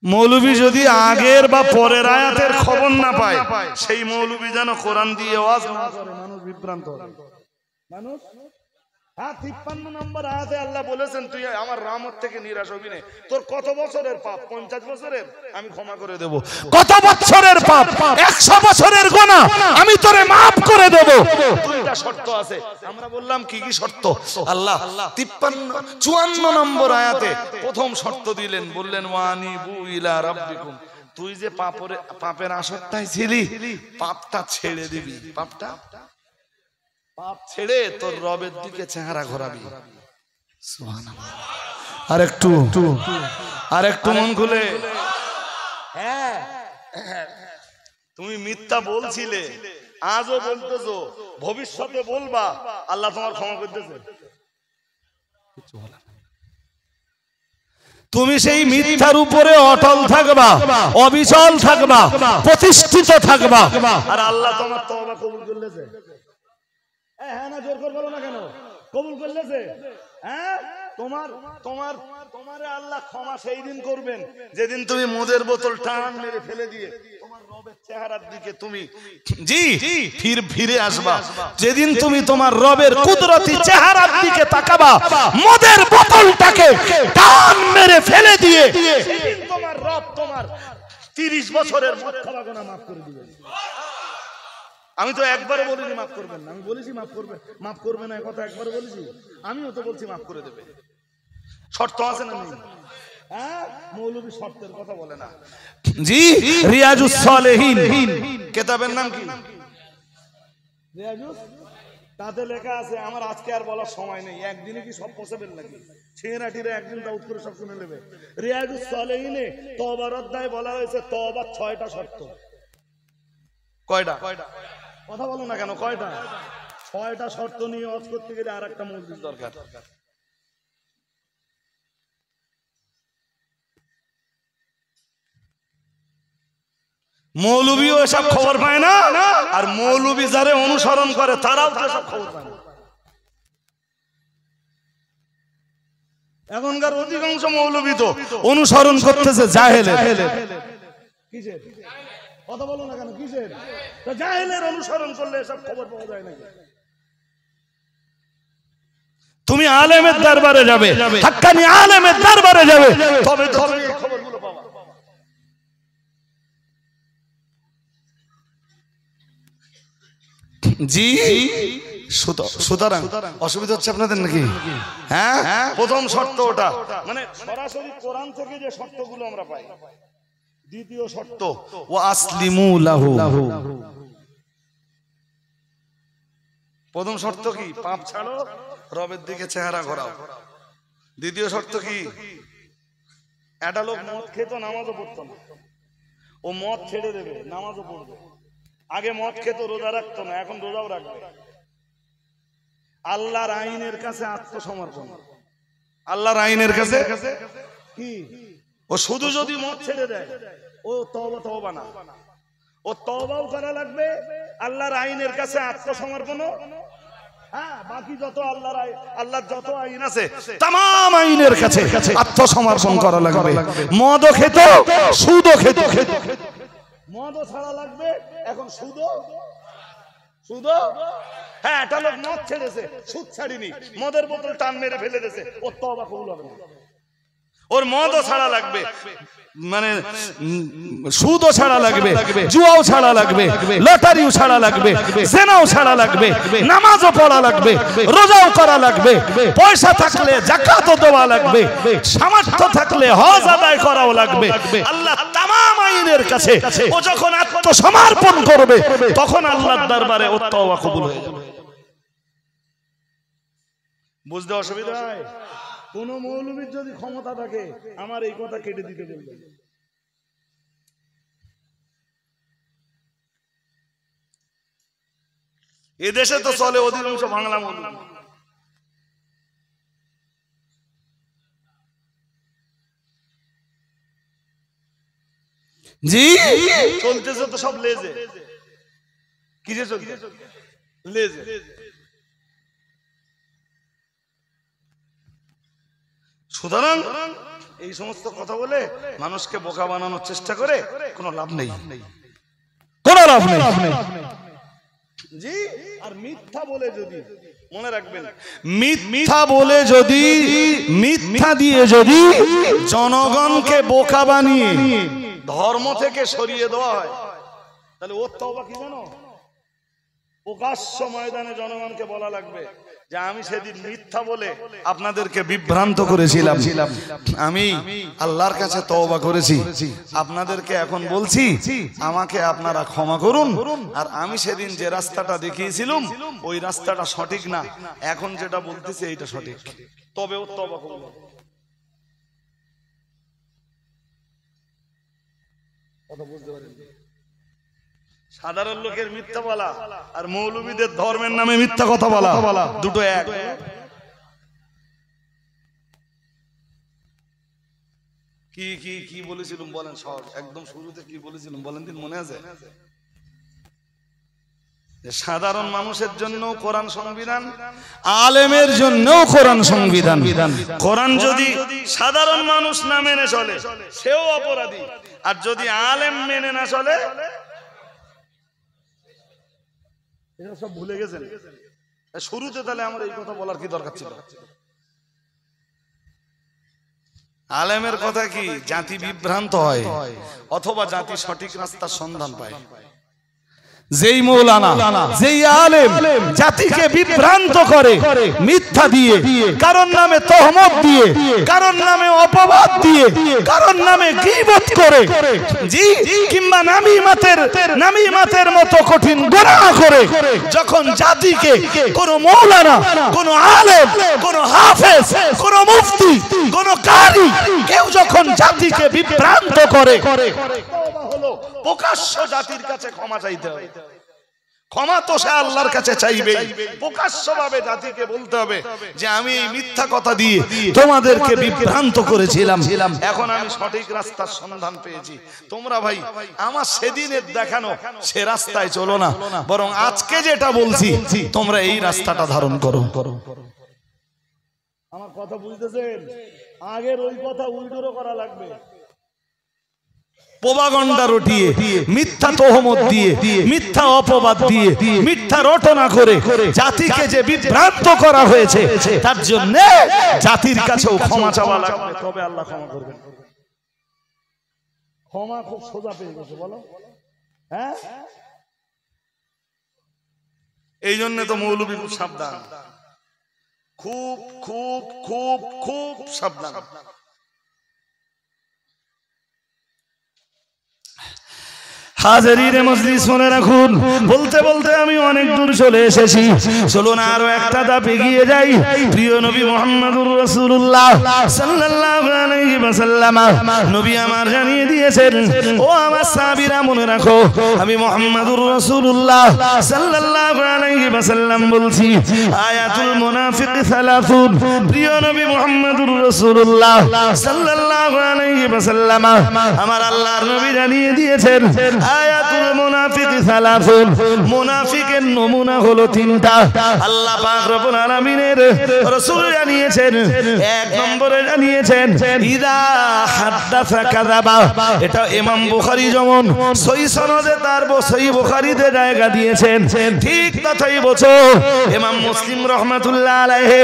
মৌলভী যদি আগের বা পরের আয়াতের খবর না পায়, সেই মৌলভী যেন কোরআন দিয়ে ওয়াজ না করে, মানুষ বিভ্রান্ত হয়। মানুষ হ্যাঁ 53 নম্বর আয়াতে আল্লাহ বলেছেন তুই আমার রহমত থেকে নিরাশ হবি না। তোর কত বছরের পাপ? 50 বছরের, আমি ক্ষমা করে দেব। কত বছরের পাপ? 100 বছরের গুনাহ আমি তোরে maaf করে দেব। দুইটা শর্ত আছে। আমরা বললাম কি কি শর্ত? আল্লাহ 54 নম্বর আয়াতে প্রথম শর্ত দিলেন, বললেন ওয়ানিবু ইলা রাব্বিকুম। তুই যে পাপের আসক্তায় ছিলি, পাপটা ছেড়ে দিবি। পাপ ছেড়ে তোর রবের দিকে চেহারা ঘোরাবি। সুবহানাল্লাহ। আর একটু মন খুলে। হ্যাঁ, তুমি মিথ্যা বলছিলে, আজও বলতেছো, ভবিষ্যতে বলবা, আল্লাহ তোমার ক্ষমা করতেছে। তুমি সেই মিথ্যার উপরে অটল থাকবা, অবিচল থাকবা, প্রতিষ্ঠিত থাকবা, আর আল্লাহ তোমার তওবা কবুল করলেছে। হ্যাঁ না, জোর করে বলো না কেন? কবুল করলেছে। হ্যাঁ, তোমারে আল্লাহ ক্ষমা সেই দিন করবেন যেদিন তুমি মদের বোতল টান মেরে ফেলে দিয়ে তোমার রবের চেহারার দিকে তুমি ফিরে আসবা। যেদিন তুমি তোমার রবের কুদরতি চেহারার দিকে তাকাবা, মদের বোতলটাকে টান মেরে ফেলে দিয়ে সেদিন তোমার রব তোমার 30 বছরের মদ খাওয়া গুনাহ মাফ করে দিবেন। আমি তো একবারও বলিনি মাফ করবেন না, আমি বলেছি মাফ করবে না, কথা একবারও বলেছি। আমিও তো বলছি মাফ করে দেবে। শর্ত আছে না নেই? হ্যাঁ, মৌলভী শর্তের কথা বলে না। জি, রিয়াজুস সালেহিন কিতাবের নাম কি? রিয়াজুস। তাতে লেখা আছে, আমার আজকে আর বলার সময় নেই, একদিনে কি সব পসিবল নাকি? ছেঁড়াটিরা একদিন দাউদ করে সব শুনে নেবে। রিয়াজুস সালেহিনে তওবার অধ্যায়ে বলা হয়েছে তওবার 6টা শর্ত। কয়টা? কথা বলো না কেন? কয়টা? 6টা শর্ত নিয়ে ওয়াজ করতে গেলে আর একটা মসজিদ দরকার। মৌলবীও এসব খবর পায় না, আর মৌলবী যারা অনুসরণ করে তারাও তো এসব খবর পায় না। এখনকার অধিকাংশ মৌলবী তো অনুসরণ করতেছে জাহেলের। কিসের? কথা বলো না কেন? কিসের? জাহেলের অনুসরণ করলে এসব খবর পাওয়া যায় নাকি? তুমি আলেমের দরবারে যাবে, হাক্কানি আলেমের দরবারে যাবে, তবে এই খবরগুলো পাবা। জি, সুতরাং অসুবিধা হচ্ছে আপনাদের নাকি? হ্যাঁ, প্রথম শর্ত ওটা, মানে সরাসরি কোরআন থেকে যে শর্তগুলো আমরা পাই। দ্বিতীয় শর্ত ওয়া আসলিমু লাহু। প্রথম শর্ত কি? পাপ ছাড়ো, রবের দিকে চেহারা ঘোরাও। দ্বিতীয় শর্ত কি? একটা লোক মদ খেত, নামাজও পড়তো না, ও মদ ছেড়ে দেবে, নামাজও পড়বে। আগে মদ খেত, রোজা রাখতো না, এখন রোজাও রাখবে। আল্লাহর আইনের কাছে আত্মসমর্পণ। আল্লাহর আইনের কাছে কি? ও শুধু যদি মদ ছেড়ে দেয়, ও তওবা না, ও তওবাও করা লাগবে, আল্লাহর আইনের কাছে আত্মসমর্পণ। হ্যাঁ, বাকি যত আল্লাহর যত আইন আছে तमाम আইনের কাছে আত্মসমর্পণ করা লাগবে। মদও খেত, সুদও খেত, মদও ছাড়া লাগবে, এখন সুদও। হ্যাঁ, একটা লোক মদ ছেড়েছে, সুদ ছাড়িনি, মদের বোতল টান মেরে ফেলে দিয়েছে, ওর তওবা কবুল হবে না। ওর মদও ছাড়া লাগবে, মানে সুদও ছাড়া লাগবে, জুয়াও ছাড়া লাগবে, লটারিও ছাড়া লাগবে, জেনাও ছাড়া লাগবে, নামাজও পড়া লাগবে, রোজাও করা লাগবে, পয়সা থাকলে যাকাতও দেওয়া লাগবে, সামর্থ্য থাকলে হজ আদায় করাও লাগবে। আল্লাহ তামাম আইনের কাছে ও যখন আত্মসমর্পণ করবে, তখন আল্লাহর দরবারে ওর তওবা কবুল হয়ে যাবে। বুঝতে অসুবিধা হয়? কোন মৌলবীর যদি ক্ষমতা থাকে, আমার এই কথা কেটে দিতে বলবে। এদেশে তো চলে অধিকাংশ বাংলা মৌলবী। জি, চলতেছে তো সব লেজে। কিসে চলছে? লেজে। সুতরাং এই সমস্ত কথা বলে মানুষকে বোকা বানানোর চেষ্টা করে কোনো লাভ নেই, কোনো লাভ নেই। জি। আর মিথ্যা বলে যদি, মনে রাখবেন, মিথ্যা বলে যদি, মিথ্যা দিয়ে যদি জনগণকে বোকা বানিয়ে ধর্ম থেকে সরিয়ে দেওয়া হয়, তাহলে ওর তওবা কি জানো? প্রকাশ্য ময়দানে জনগণকে বলা লাগবে যে আমি সেদিন মিথ্যা বলে আপনাদেরকে বিভ্রান্ত করেছিলাম, আমি আল্লাহর কাছে তওবা করেছি, আপনাদেরকে এখন বলছি আমাকে আপনারা ক্ষমা করুন, আর আমি সেদিন যে রাস্তাটা দেখিয়েছিলাম ওই রাস্তাটা সঠিক না, এখন যেটা বলতেছি এইটা সঠিক, তবে ও তওবা করবে। কথা বুঝতে পারেন? সাধারণ লোকের মিথ্যা বলা আর মৌলবীদের ধর্মের নামে মিথ্যা কথা বলা দুটো এক। কি কি কি বলেছিলাম বলেন, সব একদম শুরুতে কি বলেছিলাম বলেন দিন, মনে আছে? সাধারণ মানুষের জন্য কোরআন সংবিধান, আলেমের জন্য কোরআন সংবিধান। কোরআন যদি সাধারণ মানুষ না মেনে চলে সেও অপরাধী, আর যদি আলেম মেনে না চলে, এটা সব ভুলে গেছেন শুরুতে, তাহলে আমার এই কথা বলার কি দরকার ছিল? আলেমের কথা কি জাতি বিভ্রান্ত হয় অথবা জাতি সঠিক রাস্তার সন্ধান পায়। যেই মৌলানা, যেই আলেম জাতিকে বিভ্রান্ত করে মিথ্যা দিয়ে, কারোর নামে তহমত দিয়ে, কারোর নামে অপবাদ দিয়ে, কারোর নামে গীবত করে, জি, কিংবা নামিমাতের মতো কঠিন গুনাহ করে, যখন জাতিকে কোন মৌলানা, কোন আলেম, কোন হাফেজ, কোন মুফতি, কোন কারি কেউ যখন জাতিকে বিভ্রান্ত করে, তওবা হলো প্রকাশ্য জাতির কাছে ক্ষমা চাইতে হবে। ক্ষমা তো সে আল্লাহর কাছে চাইবে, প্রকাশ্যভাবে জাতিকে বলতে হবে যে আমি এই মিথ্যা কথা দিয়ে তোমাদেরকে বিভ্রান্ত করেছিলাম, এখন আমি সঠিক রাস্তার সন্ধান পেয়েছি। তোমরা ভাই আমার সেদিনের দেখানো সে রাস্তায় চলো না, বরং আজকে যেটা বলছি তোমরা এই রাস্তাটা ধারণ করো। আমার কথা বুঝতেছেন? আগের ওই কথা উল্টো করা লাগবে, প্রোপাগান্ডা রটিয়ে, মিথ্যা তহমত দিয়ে, মিথ্যা অপবাদ দিয়ে, মিথ্যা রটনা করে জাতিকে যে বিভ্রান্ত করা হয়েছে, তার জন্য জাতির কাছেও ক্ষমা চাওয়া লাগবে, তবে আল্লাহ ক্ষমা করবেন। ক্ষমা খুব সোজা পেয়ে গেছে, বলো? হ্যাঁ, এই জন্য তো মৌলবী খুব সাবধান, খুব খুব খুব খুব সাবধান। হাজারিরে মজলিস মনে রাখুন, বলতে বলতে আমি অনেক দূর চলে এসেছি, চলুন আরো একটা ধাপ এগিয়ে যাই। প্রিয় নবী মুহাম্মদুর রাসূলুল্লাহ সাল্লাল্লাহু আলাইহি ওয়াসাল্লাম নবী আমার জানিয়ে দিয়েছেন, ও আমার সাহাবীরা মনে রাখো, আমি মুহাম্মদুর রাসূলুল্লাহ সাল্লাল্লাহু আলাইহি ওয়াসাল্লাম বলছি, আয়াতুল মুনাফিক সালাসুন। প্রিয় নবী মুহাম্মদুর রাসূলুল্লাহ সাল্লাল্লাহু আলাইহি ওয়াসাল্লাম আমার আল্লাহর নবী জানিয়ে দিয়েছেন, আয়াতুল মুনাফিক সালাসুন, মুনাফিকের নমুনা হলো তিনটা। আল্লাহ পাক রব্বুল আলামিনের রাসূল জানিয়েছেন, এক নম্বরে জানিয়েছেন ইদা হাদাসা কাযাবা। এটা ইমাম বুখারী যেমন সহিহ সনদে তার সহিহ বুখারীতে জায়গা দিয়েছেন, ঠিক তথাই বছর ইমাম মুসলিম রাহমাতুল্লাহ আলাইহি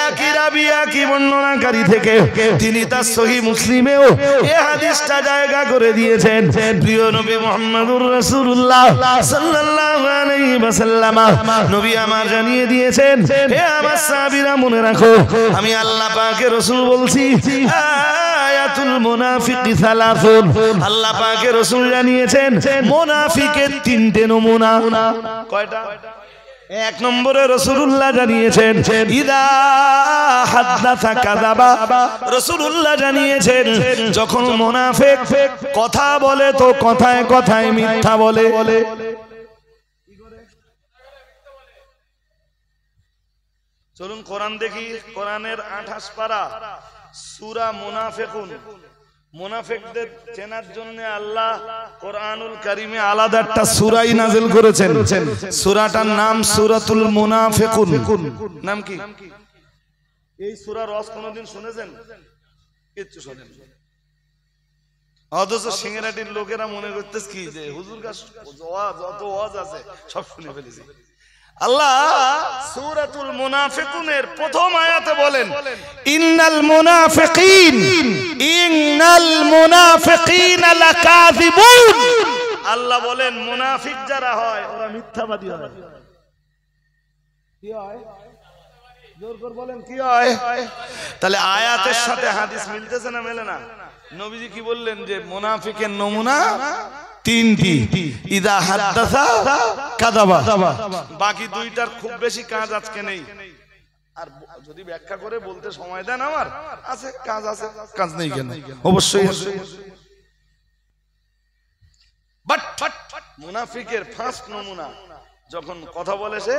একই রাবী, একই বর্ণনাকারী থেকে তিনি তার সহিহ মুসলিমেও এই হাদিসটা জায়গা করে দিয়েছেন। প্রিয় নবী মুহাম্মদুর রাসূলুল্লাহ সাল্লাল্লাহু আলাইহি ওয়াসাল্লাম নবী আমার জানিয়ে দিয়েছেন, হে আমার সাহাবীরা মনে রাখো, আমি আল্লাহ পাকের রাসূল বলছি, আয়াতুল মুনাফিক সালাসুন। আল্লাহ পাকের রাসূল জানিয়েছেন মুনাফিকের তিনটে নমুনা। কয়টা? এক নম্বরে রাসূলুল্লাহ জানিয়েছেন ইদা হাদাসা কাযাবা। রাসূলুল্লাহ জানিয়েছেন যখন মুনাফিক কথা বলে তো কথায় কথায় মিথ্যা বলে। চলুন কোরআন দেখি, কোরআনের 28 পারা সূরা মুনাফিকুন। মুনাফিকদের চেনার জন্য আল্লাহ কোরআনুল কারীমে আলাদা একটা সূরাই নাযিল করেছেন। সূরাটার নাম সূরাতুল মুনাফিকুন। নাম কি? এই সূরার রস কোনদিন শুনেছেন? কিচ্ছু শোনেন। অথচ সিঙ্গারাটির লোকেরা মনে করতেছে কি যে হুজুর কাছে যত ওয়াজ আছে সব শুনে ফেলেছি। আল্লাহ সূরাতুল মুনাফিকুনের প্রথম আয়াতে বলেন ইন্নাল মুনাফিকিনা লাকাযিবুন। আল্লাহ বলেন মুনাফিক যারা হয় ওরা মিথ্যাবাদী হয়। কি হয়? জোর করে বলেন কি হয়? তাহলে আয়াতের সাথে হাদিস মিলতেছে না মেলে না? নবীজি কি বললেন যে মুনাফিকের নমুনা তিনটি, ইদা হাদাসা কাযাবা। বাকি দুইটার খুব বেশি কাজ আজকে নেই, আর যদি ব্যাখ্যা করে বলতে সময় দেন আমার আছে, কাজ আছে, কাজ নেই কেন? অবশ্যই। বাট মুনাফিকের ফার্স্ট নমুনা যখন কথা বলে সে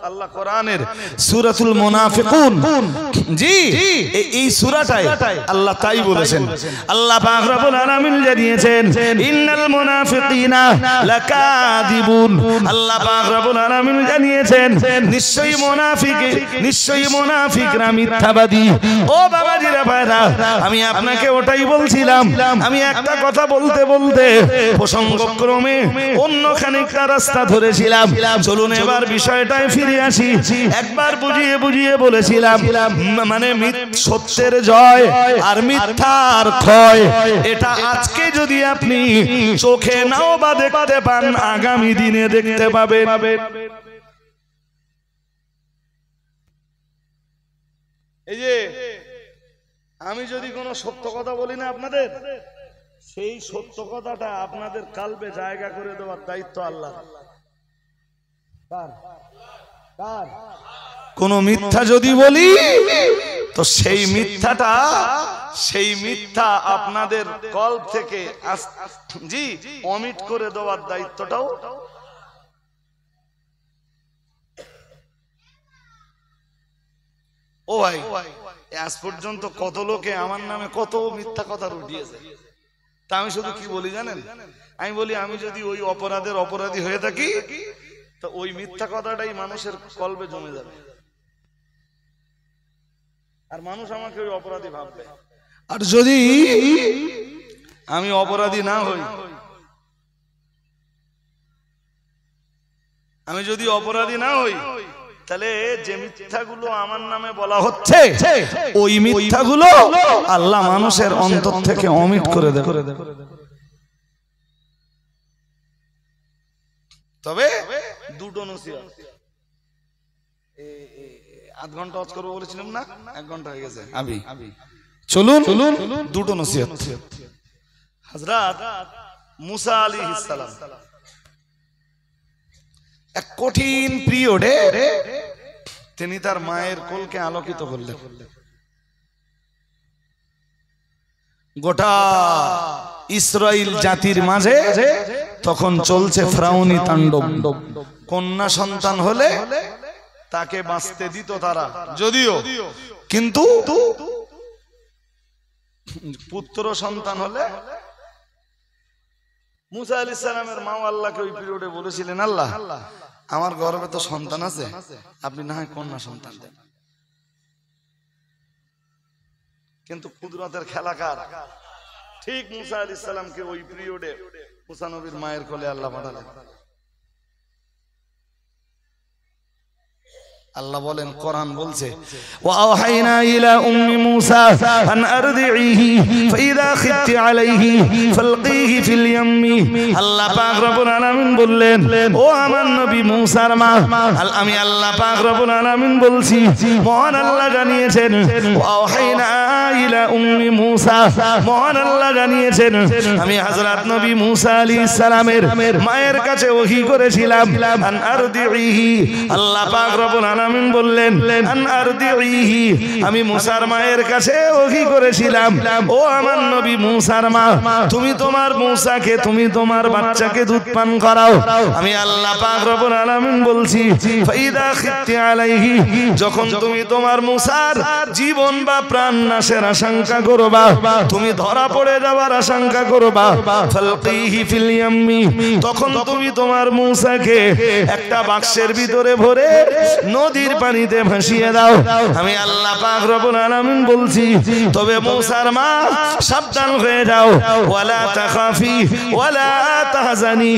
আল্লাহ কোরআনের সূরাতুল মুনাফিকুন, জি এই সূরাটায় আল্লাহ তাই বলেছেন। আল্লাহ পাক রব্বুল আলামিন জানিয়েছেন ইন্নাল মুনাফিকিনা লাকাযিবুন। আল্লাহ পাক রব্বুল আলামিন জানিয়েছেন নিশ্চয়ই মুনাফিকরা মিথ্যাবাদী। ও বাবাজিরা ভাইরা, আমি আপনাকে ওটাই বলছিলাম। আমি একটা কথা বলতে বলতে প্রসঙ্গক্রমে অন্য খানিকটা রাস্তা ধরেছিলাম। চলুন এবার বিষয়টায় ফিরে আসি। একবার বুঝিয়ে বুঝিয়ে বলেছিলাম মানে সত্যের জয় আর মিথ্যার ক্ষয়, এটা আজকে যদি আপনি চোখে নাও বা দেখতে পান, আগামী দিনে দেখতে পাবেন। এই যে আমি যদি কোনো সত্য কথা বলি না আপনাদের, সেই সত্য কথাটা আপনাদের কালবে জায়গা করে দেওয়ার দায়িত্ব আল্লাহ। কোন মিথ্যা যদি বলি তো সেই মিথ্যা আপনাদের কল্প থেকে জি অমিট করে দেওয়ার দায়িত্বটাও। ও ভাই, আজ পর্যন্ত কত লোকে আমার নামে কত মিথ্যা কথা রটিয়েছে। তা আমি শুধু কি বলি জানেন? আমি বলি আমি যদি ওই অপরাধের অপরাধী হয়ে থাকি তো ওই মিথ্যা কথাটাই মানুষের কলবে জমে যাবে, আর মানুষ আমাকে ওই অপরাধী ভাববে। আর যদি আমি অপরাধী না হই, তাহলে যে মিথ্যাগুলো আমার নামে বলা হচ্ছে ওই মিথ্যাগুলো আল্লাহ মানুষের অন্তর থেকে অমিট করে দেবে। তবে দুটো নসিহত, আধ ঘন্টা ওয়াজ করবো বলেছিলাম না, 1 ঘন্টা হয়ে গেছে। চলুন দুটো নসিহত। হযরত মুসা আলাইহিস সালাম এক কঠিন পিরিয়ডে তিনি তার মায়ের কোলকে আলোকিত করলেন। গোটা ইসরাইল জাতির মাঝে তখন চলছে ফিরাউনি তাণ্ডব। কন্যা সন্তান হলে তাকে বাঁচতে দিত তারা, যদিও কিন্তু পুত্র সন্তান হলে মুসা আলাইহিস সালামের মা আল্লাহকে ওই পিরিয়ডে বলেছিলেন, আল্লাহ আমার গর্ভে তো সন্তান আছে, আপনি না হয় কন্যা সন্তান দেন। কিন্তু কুদরতের খেলা কার? ঠিক মুসা আলাইহিস সালামকে ওই পিরিয়ডে মুসা নবীর মায়ের কোলে আল্লাহ পাঠালেন। আল্লাহ বলেন, কোরআন বলছে ওয়াহাইনা ইলা উম্মি মুসা আন আরদিহি ফাইদা খিফতি আলাইহি ফালকিহি ফিল ইয়ামি। আল্লাহ পাক রব্বুল আলামিন বললেন, ও আমার নবী মুসার মা, আমি আল্লাহ পাক রব্বুল আলামিন বলছি, মহান আল্লাহ জানিয়েছেন ওয়াহাইনা ইলা উম্মি মুসা, মহান আল্লাহ জানিয়েছেন আমি হযরত নবী মুসা আলাইহিস সালামের মায়ের কাছে ওহী করেছিলাম আন আরদিহি। আল্লাহ পাক রব্বুল আলামিন বললেন আন আরদিহি, আমি মুসার মায়ের কাছে ওহী করেছিলাম, ও আমার নবী মুসার মা, তুমি তোমার মুসাকে, তুমি তোমার বাচ্চাকে দুধ পান করাও। আমি আল্লাহ পাক রব্বুল আলামিন বলছি ফাইদা খিফতি আলাইহি, যখন তুমি তোমার মুসার জীবন বা প্রাণ নাশের আশঙ্কা করবা, তুমি ধরা পড়ে যাওয়ার আশঙ্কা করবা, ফালকিহি ফিল ইয়ামি, তখন তুমি তোমার মুসাকে একটা বাক্সের ভিতরে ভরে নদীর পানিতে ভাসিয়ে দাও। আমি আল্লাহ পাক রব্বুল আলামিন বলছি, তবে মূসার মা সাবধান হয়ে যাও, ওয়ালা তাখাফি ওয়ালা তাহজানি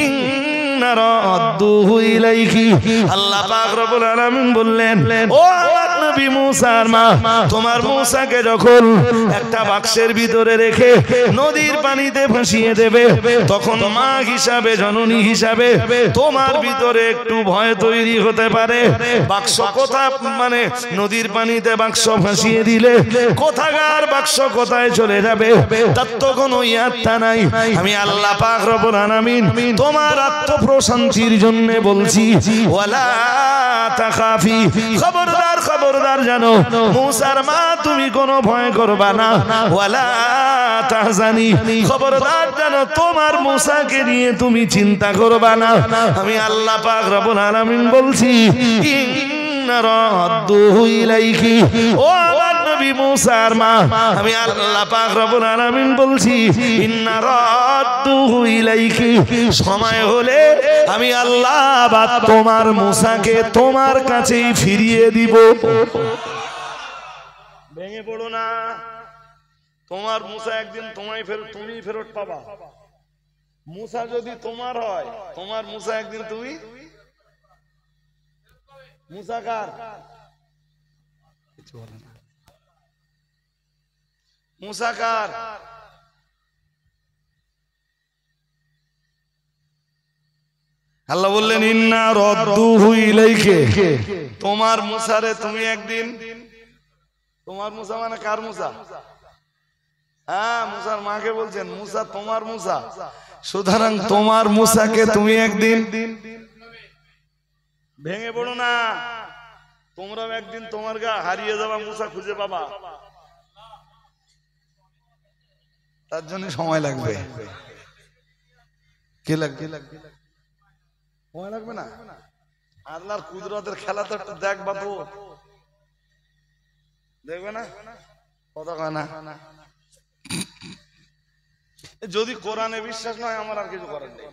ইন্না রাদ্দুহু ইলাইকি। আল্লাহ পাক রব্বুল আলামিন বললেন, ও আমার নবী মূসার মা, তোমার মূসাকে যখন একটা বাক্সের ভিতরে রেখে নদীর পানিতে ভাসিয়ে দেবে, তখন মা হিসাবে, জননী হিসাবে তোমার ভিতরে একটু ভয় তৈরি হতে পারে। বাক্স কোথা, মানে নদীর পানিতে বাক্স ভাসিয়ে দিলে কোথাকার বাক্স কোথায় চলে যাবে তার তো কোনো ইয়াত্তা নাই। আমি আল্লাহ পাক রব্বুল আলামিন তোমার আত্মপ্রশান্তির জন্য বলছি, ওয়ালা তাখাফি, খবরদার খবরদার জানো মূসার মা তুমি কোনো ভয় করবা না, ওয়ালা তাহজানি, খবরদার জানো তোমার মূসাকে নিয়ে তুমি চিন্তা করবা না। আমি আল্লাহ পাক রব্বুল আলামিন বলছি, ইন্না রাদ্দুহু ইলাইকি, ও আমার নবী মূসার মা, আমি আল্লাহ পাক রব্বুল আলামিন বলছি, ইন্না রাদ্দুহু ইলাইকি, সময় হলে আমি আল্লাহ আবার তোমার মূসাকে তোমার কাছেই ফিরিয়ে দিব। ভেঙে পড়ো না, তোমার মূসা একদিন তুমি ফেরত পাবা। মূসা যদি তোমার হয়, তোমার মূসা একদিন তুমি, মূসা কার? কিছু বলে না। মূসা কার? আল্লাহ বললেন, ইন্না রাদ্দুহু ইলাইকা, তোমার মূসারে তুমি একদিন, তোমার মূসা মানে কার মূসা? হ্যাঁ, মূসার মাকে বলছেন, মূসা তোমার মূসা, সুতরাং তোমার মূসাকে তুমি একদিন, ভেঙে পড়ো না, তোমরাও একদিন তোমার গা হারিয়ে যাবা, মূসা খুঁজে পাবা, তার জন্য সময় লাগবে। কি লাগবে? সময় লাগবে না? আল্লাহর কুদরতের খেলা তো একটু দেখবা, তো দেখবে না? কথা কয় না। যদি কোরআনে বিশ্বাস নয়, আমার আর কিছু করার নেই।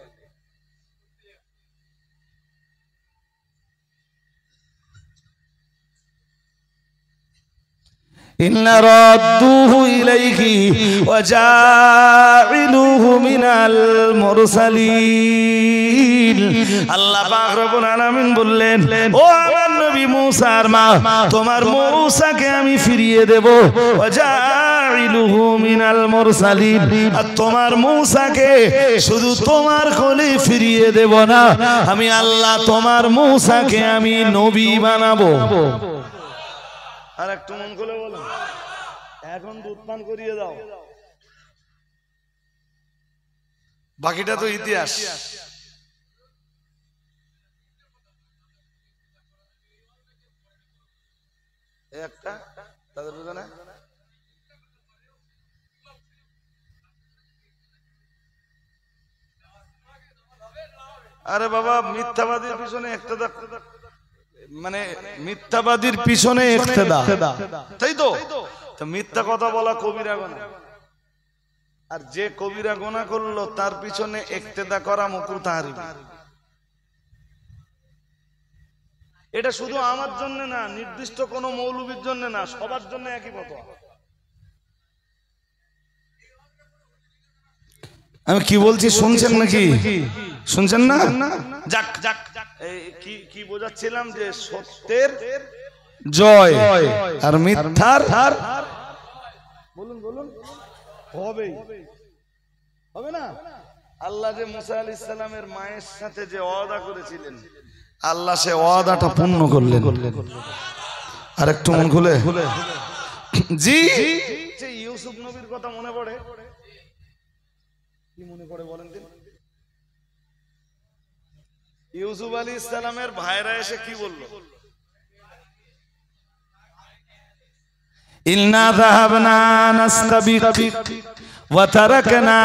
ইন্না রাদ্দুহু ইলাইহি ওয়া জাইলুহু মিনাল মুরসালিন। আল্লাহ পাক রব্বুল আলামিন বললেন, ও আমার নবী মূসার মা, তোমার মূসাকে আমি ফিরিয়ে দেব, ওয়া জাইলুহু মিনাল মুরসালিন, আর তোমার মূসাকে শুধু তোমার কোলে ফিরিয়ে দেব না, আমি আল্লাহ তোমার মূসাকে আমি নবী বানাবো। আর একটু মন খুলে বলো, এখন দুধ পান করিয়ে দাও, বাকিটা তো ইতিহাস। একটা তাদের বুঝে, আরে বাবা, মিথ্যাবাদীর পিছনে একটা, মানে মিথ্যাবাদীর পিছনে ইক্তেদা, তাই তো? মিথ্যা কথা বলা কবিরা গুনাহ, আর যে কবিরা গুনাহ করলো তার পিছনে ইক্তেদা করা মাকরুহ তাহরিম। এটা শুধু আমার জন্য না, নির্দিষ্ট কোন মৌলবীর জন্য না, সবার জন্য একই ফতোয়া। আমি কি বলছি শুনছেন নাকি? শুনছেন না? যাক যাক, কি বোঝাচ্ছিলাম যে সত্যের জয় আর মিথ্যার, বলুন বলুন, হবে না? আল্লাহ যে মুসা আলাইহিস সালামের মায়ের সাথে যে ওয়াদা করেছিলেন, আল্লাহ সে ওয়াদাটা পূর্ণ করলেন। আর একটু মন খুলে, জি, ইউসুফ নবীর কথা মনে পড়ে? কি মনে পড়ে বলেন দিন? ইউসুফ আলাইহিস সালামের ভাইরা এসে কি বলল? ইন্না যাহাবনা নাস্তাবিক ওয়া তারাকনা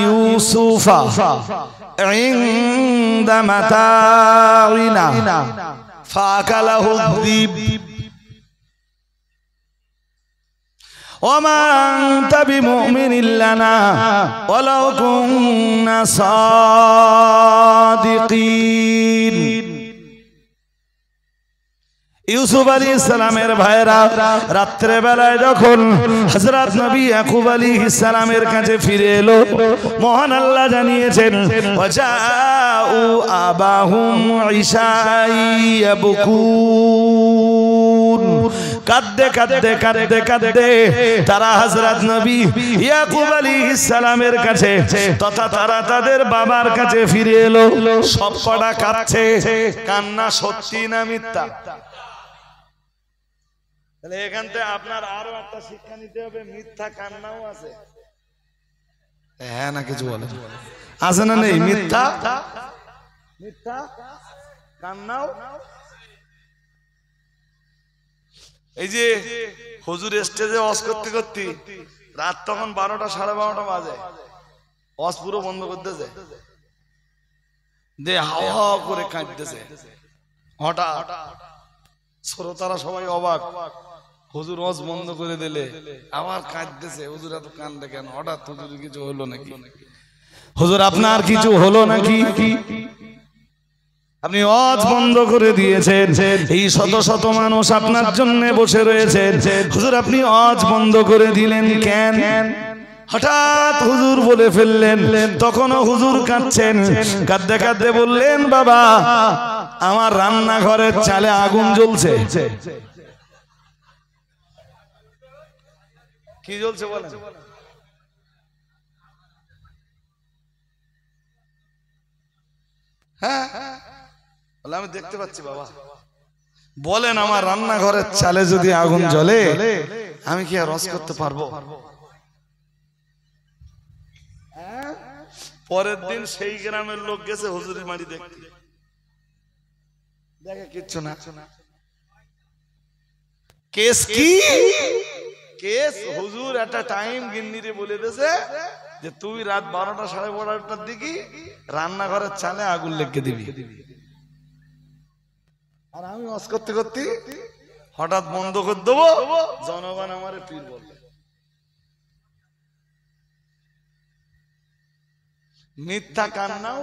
ইউসুফা ইনদা মাতাইনা ফাকালাহু যিব وما أنت بمؤمن لنا ولو كنا صادقين। ইউসুফ আলাইহিস সালামের ভাইরা রাত্রে বেলায় যখন হযরত নবী ইয়াকুব আলাইহিস সালামের কাছে ফিরে এলো, মহান আল্লাহ জানিয়েছেন ওয়াজাউ আবাহুম ইশাইয়াবকুন, কাঁদতে কাঁদতে কাঁদতে কাঁদতে তারা হযরত নবী ইয়াকুব আলাইহিস সালামের কাছে তথা তারা তাদের বাবার কাছে ফিরে এলো। সব কটা কাঁদছে, কান্না সত্যি না মিথ্যা? তাহলে এখান থেকে আপনার আরো একটা শিক্ষা নিতে হবে, মিথ্যা কান্নাও আছে। হ্যাঁ না কিছু বলে আছে না? নেই? মিথ্যা মিথ্যা কান্নাও। এই যে হুজুর স্টেজে ওয়াজ করতে করতে রাত তখন 12টা 12:30 বাজে, ওয়াজ পুরো বন্ধ করতেছে, দে হাওয়া করে কাঁদতেছে। হঠাৎ শ্রোতারা সবাই অবাক, হুজুর ওয়াজ বন্ধ করে দিলে আবার কাঁদতেছে, হুজুর এত কান্দে কেন? হঠাৎ হুজুর কিছু হলো নাকি? হুজুর আপনার কিছু হলো নাকি? আপনি ওয়াজ বন্ধ করে দিয়েছেন, এই শত শত মানুষ আপনার জন্য বসে রয়েছেন, হুজুর আপনি ওয়াজ বন্ধ করে দিলেন কেন? হঠাৎ হুজুর বলে ফেললেন, তখনও হুজুর কাঁদছেন, কাঁদতে কাঁদতে বললেন বাবা আমার রান্নাঘরের চালে আগুন জ্বলছে। কি জ্বলছে বলেন? হ্যাঁ আমি দেখতে পাচ্ছি বাবা। বলেন আমার রান্নাঘরের চালে যদি আগুন জ্বলে আমি কি আর রস করতে পারবো? পরের দিন সেই গ্রামের লোক গেছে হুজুরের বাড়ি দেখতে, দেখে কিচ্ছু না। কেস কি? কেস হুজুর একটা টাইম গিন্নিরে বলে দিয়েছে যে তুই রাত 12টা 12:30টার দিকে রান্নাঘরের চালে আগুন লেগে দিবি। আর আমি ওয়াজ করতে করতে হঠাৎ বন্ধ করে দেবো, জনগণ আমারে পীর বলবে। মিথ্যা কান্নাও,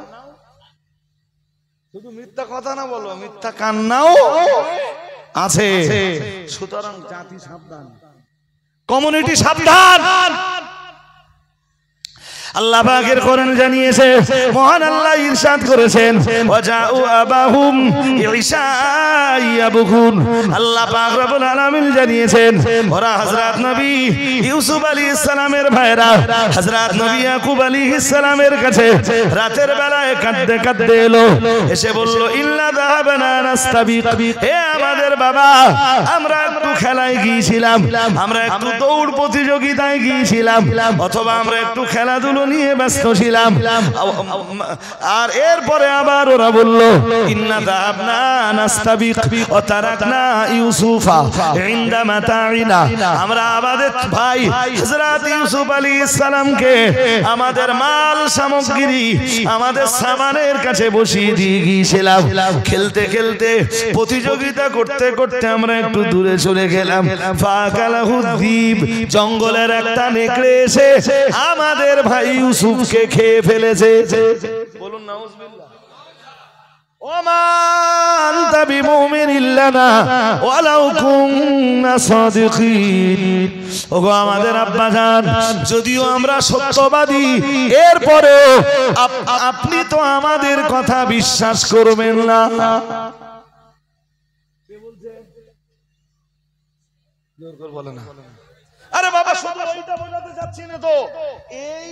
শুধু মিথ্যা কথা না বলো, মিথ্যা কান্নাও আছে। সুতরাং জাতি সাবধান, কমিউনিটি সাবধান। আল্লাহ পাকের কোরআন জানিয়েছে, মহান আল্লাহ ইরশাদ করেছেন ওয়াজাউ আবাহুম ইশাইয়াবকুন। আল্লাহ পাক রব্বুল আলামিন জানিয়েছেন ওরা হযরত নবী ইউসুফ আলাইহিস সালামের ভাইরা হযরত নবী ইয়াকুব আলাইহিস সালামের কাছে রাতের বেলায় কাঁদতে কাঁদতে এলো, এসে বলল ইল্লা যাহাবানা নাস্তাবিক, হে আমাদের বাবা আমরা একটু খেলায় গিয়েছিলাম, আমরা একটু দৌড় প্রতিযোগিতায় গিয়েছিলাম, অথবা আমরা একটু খেলাধুলো নিয়ে ব্যস্ত ছিলাম। আর এরপরে আবার ওরা বলল ইন্না যাহাবনা নাস্তাবিক ওয়া তারাকনা ইউসুফা ইনদা মাতাইনা, আমরা আমাদের ভাই হযরত ইউসুফ আলাইহিস সালামকে আমাদের মাল সামগ্রী আমাদের সামানের কাছে বসিয়ে দিয়ে গিয়েছিলাম। খেলতে খেলতে প্রতিযোগিতা করতে করতে আমরা একটু দূরে চলে গেলাম। ফাকালাহুদ্দীব, জঙ্গলের একটা নেকড়ে এসে আমাদের ভাই ইউসুফকে খেয়ে ফেলেছে। বলুন নাউজুবিল্লাহ। ওমা আনতা বিমুমিনিন লানা ওয়ালাউ কুননা সাদিকিন, ওগো আমাদের আব্বাজান যদিও আমরা সত্যবাদী এরপরেও আপনি তো আমাদের কথা বিশ্বাস করবেন না। কে বলছে? জোর করে বলে না। আরে বাবা শুধু ওইটা বোঝাতে যাচ্ছি না তো, এই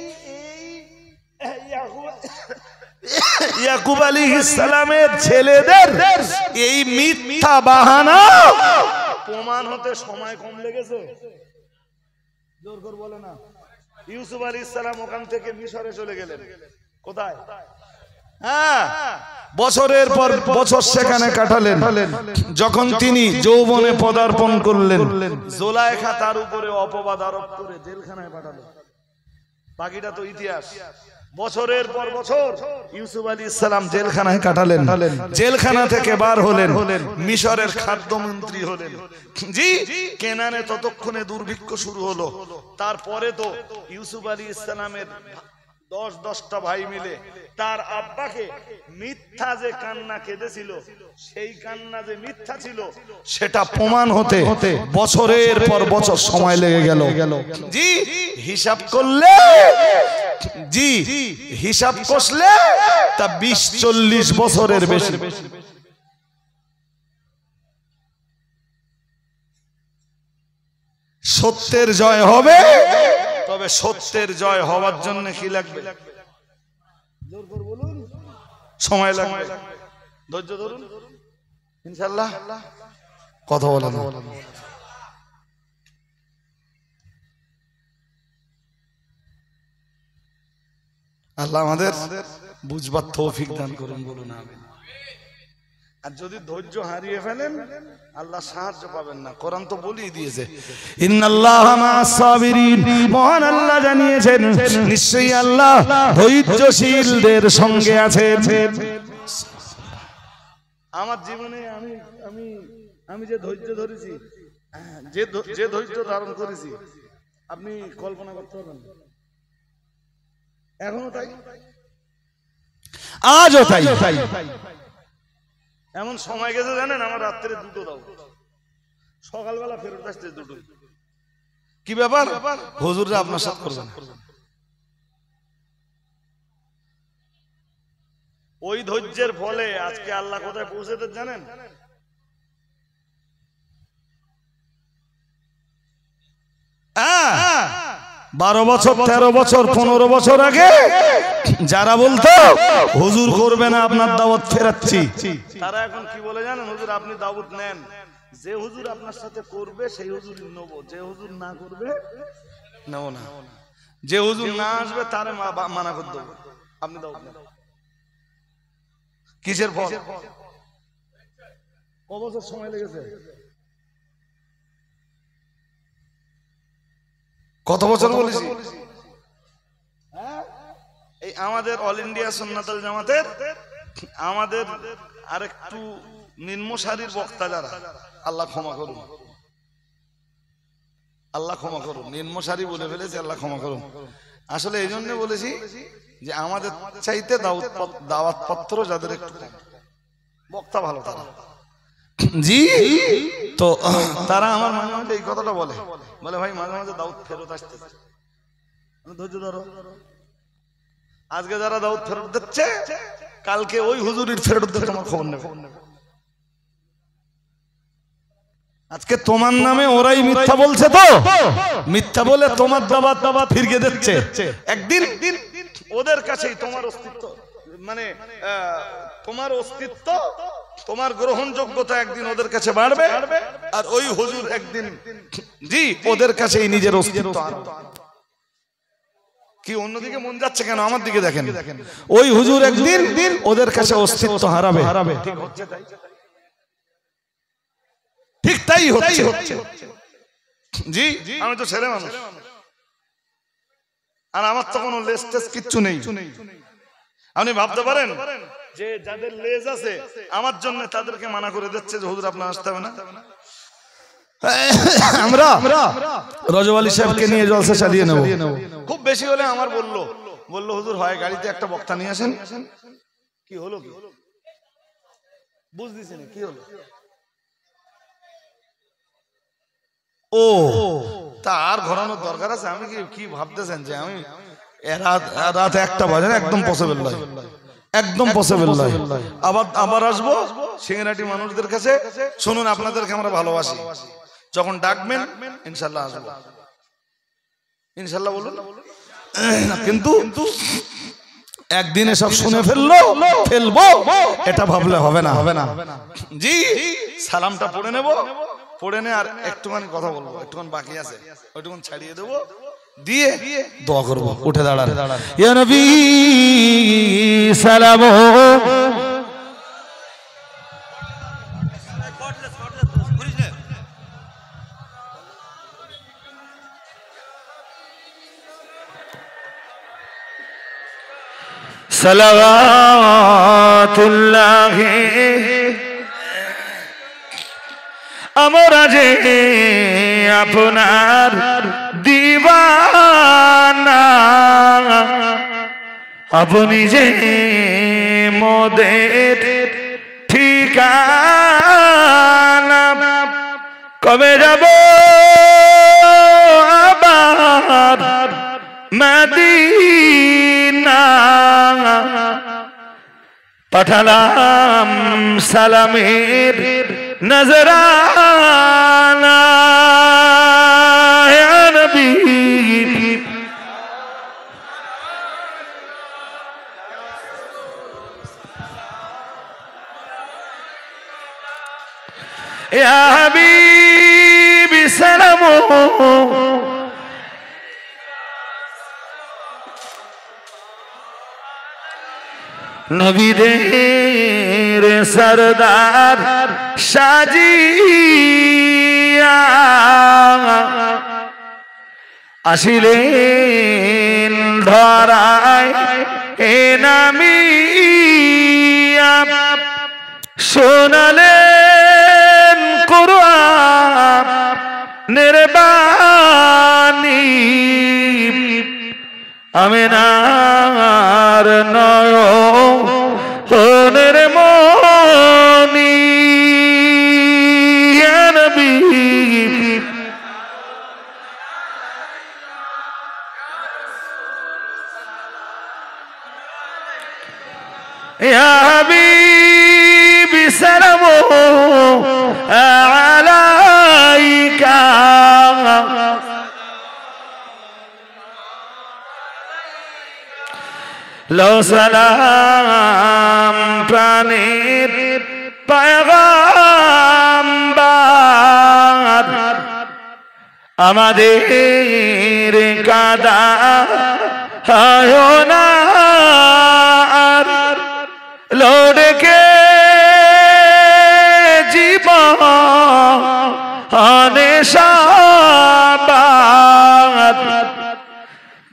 ইয়াকুব আলাইহিস সালামের ছেলেদের এই মিথ্যা বাহানা প্রমাণ হতে সময় কম লেগেছে। জোর করে বলে না। ইউসুফ আলাইহিস সালাম ওখান থেকে মিশরে চলে গেলেন। কোথায়? হ্যাঁ, বছরের পর বছর সেখানে কাটালেন। যখন তিনি যৌবনে পদার্পণ করলেন, জুলাইখা তার উপরে অপবাদ আরোপ করে জেলখানায় পাঠালেন। বাকিটা তো ইতিহাস। বছরের পর বছর ইউসুফ আলাইহিস সালাম জেলখানায় কাটালেন। জেলখানা থেকে বার হলেন, মিশরের খাদ্যমন্ত্রী হলেন। জি, কেনানে ততক্ষণে দুর্ভিক্ষ শুরু হলো। তারপরে তো ইউসুফ আলাইহিস সালামের 10-10টা ভাই মিলে তার আব্বাকে মিথ্যা যে কান্না কেঁদেছিল, সেই কান্না যে মিথ্যা ছিল সেটা প্রমাণ হতে বছরের পর বছর সময় লেগে গেল। জি হিসাব করলে, জি হিসাব কষলে তা 20-40 বছরের বেশি। সত্যের জয় হবে, তবে সত্যের জয় হওয়ার জন্য কি লাগবে? সময় লাগবে, ধৈর্য ধরুন, ইনশাআল্লাহ। কথা বলেন। আল্লাহ আমাদের বুঝবার তৌফিক দান করুন, বলুন আমিন। আর যদি ধৈর্য হারিয়ে ফেলেন আল্লাহ সাহায্য পাবেন না। কোরআন তো বলেই দিয়েছে ইন্নাল্লাহা মা'আস সাবিরিন, মহান আল্লাহ জানিয়েছেন নিশ্চয়ই আল্লাহ ধৈর্যশীলদের সঙ্গে আছেন। আমার জীবনে আমি যে ধৈর্য ধরেছি, যে ধৈর্য ধারণ করেছি, আপনি কল্পনা করতে পারবেন না। এখনো তাই, আজও তাই। এমন সময় গেছে জানেন, আমার রাত্রে 2টো দাও, সকালবেলা ফেরত আসতে 2টো। কি ব্যাপার? হুজুররা আপনার সাথে করবেন। ওই ধৈর্যের ফলে আজকে আল্লাহ কোথায় পৌঁছেতে জানেন? হ্যাঁ, 12 বছর 13 বছর 15 বছর আগে যারা বলতো হুজুর করবে না আপনার দাওয়াত ফেরাচ্ছি, তারা এখন কি বলে জানেন? হুজুর আপনি দাওয়াত নেন, যে হুজুর আপনার সাথে করবে সেই হুজুর নেব, যে হুজুর না করবে নেব না, যে হুজুর না আসবে তারে মানা করে দেব, আপনি দাওয়াত নেন। কিসের ফল? কত বছর সময় লেগেছে? কত বছর বলেছি? এই আমাদের অল ইন্ডিয়া সুন্নাতুল জামাতের আমাদের আরেকটু নিম্নসারির বক্তা যারা, আল্লাহ ক্ষমা করুন, আল্লাহ ক্ষমা করুন, নিম্নসারি বলে ফেলেছি, আল্লাহ ক্ষমা করুন। আসলে এই জন্য বলেছি যে আমাদের চাইতে দাওয়াত পত্র যাদের একটু বক্তা ভালো তারা, জি তো তারা আমার মাঝে মাঝে এই কথাটা বলে ভাই মাঝে মাঝে দাওয়াত ফেরত আসতেছে, ধৈর্য ধরো। আজকে যারা দাওয়াত ফেরত দিচ্ছে কালকে ওই হুজুরির ফেরত দিতে আমার খবর নেবে। আজকে তোমার নামে ওরাই মিথ্যা বলছে, তো মিথ্যা বলে তোমার দাওয়াত ফিরিয়ে দিচ্ছে। একদিন ওদের কাছেই তোমার অস্তিত্ব, মানে তোমার অস্তিত্ব, তোমার গ্রহণযোগ্যতা একদিন ওদের কাছে বাড়বে, আর ওই হুজুর একদিন জি ওদের কাছেই নিজের অস্তিত্ব। কি অন্যদিকে মন যাচ্ছে কেন? আমার দিকে দেখেন। ওই হুজুর একদিন ওদের কাছে অস্তিত্ব হারাবে। ঠিক তাই হচ্ছে। জি আমি তো ছেলে মানুষ, আর আমার তো কোনো লেজ টেজ কিচ্ছু নেই। আপনি ভাবতে পারেন যে যাদের লেজ আছে আমার জন্য তাদেরকে মানা করে দিচ্ছে যে হুজুর আপনার আসতে হবে না। আমরা রজব আলী সাহেবকে নিয়ে জলসা চালিয়ে নেব, খুব বেশি হলে আমার বললো হুজুর হয় গাড়িতে একটা বক্তা নিয়ে আসেন। কি হলো? কি বুঝতেছি না কি হলো? ও তার ঘোরানোর দরকার আছে? আমি কি ভাবতেছেন যে আমি রাত 1টা বাজে? একদম পসিবল নয়, একদম পসিবল নয়। আবার আসবো সিংরাটি মানুষদের কাছে। শুনুন, আপনাদেরকে আমরা ভালোবাসি, যখন ডাকবেন ইনশাল্লাহ আসবো, ইনশাল্লাহ বলুন। কিন্তু একদিনে সব শুনে ফেলবো এটা ভাবলে হবে না। জি সালামটা পড়ে নেব, পড়ে নে আর একটুখানি কথা বলবো, একটুখানি বাকি আছে, ওইটুকুন ছাড়িয়ে দেবো, দিয়ে দোয়া করবো। উঠে দাঁড়ান। ইয়া নবী সালাম সালাওয়াতুল্লাহ আমরা যে আপনার দিওয়ানা, আপনি যে মোদের ঠিকানা কবে যাব আবার মদিনা পাঠালাম সালামের নজরানা ইয়া নবী ইয়া হাবিবি সালামু নবীদের সরদার সাজিয়া আসিলেন ধরায় এ নামিয়া শোনালেন কুরআনের বাণী আমিনার নয়নের মনি ইয়া নবী ইয়া হাবিবি সালামু আলাইকা লো সালাম প্রাণের পয়গম্বর আমাদের কাদা হয় না লোডকে জীবনে সাবাত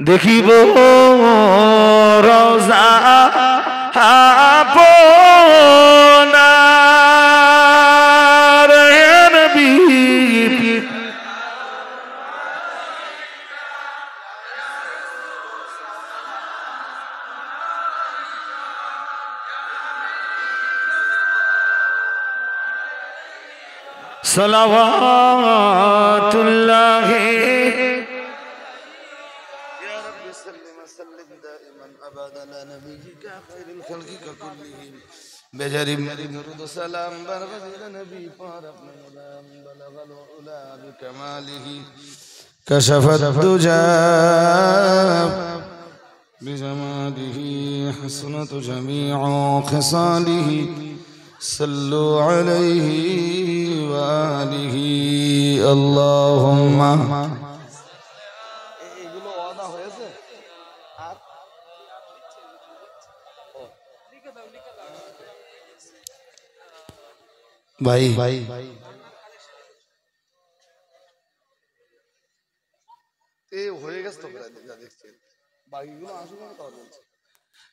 দেখিব রোজা আপনার ইয়া নবী সালাওয়াতুল্লাহি بجرم درود سلام برغد نبي فارق نظام بلغ العلا بكماله كشف الدجى بجماله حسنة جميع خصاله صلوا عليه وآله اللهم ভাই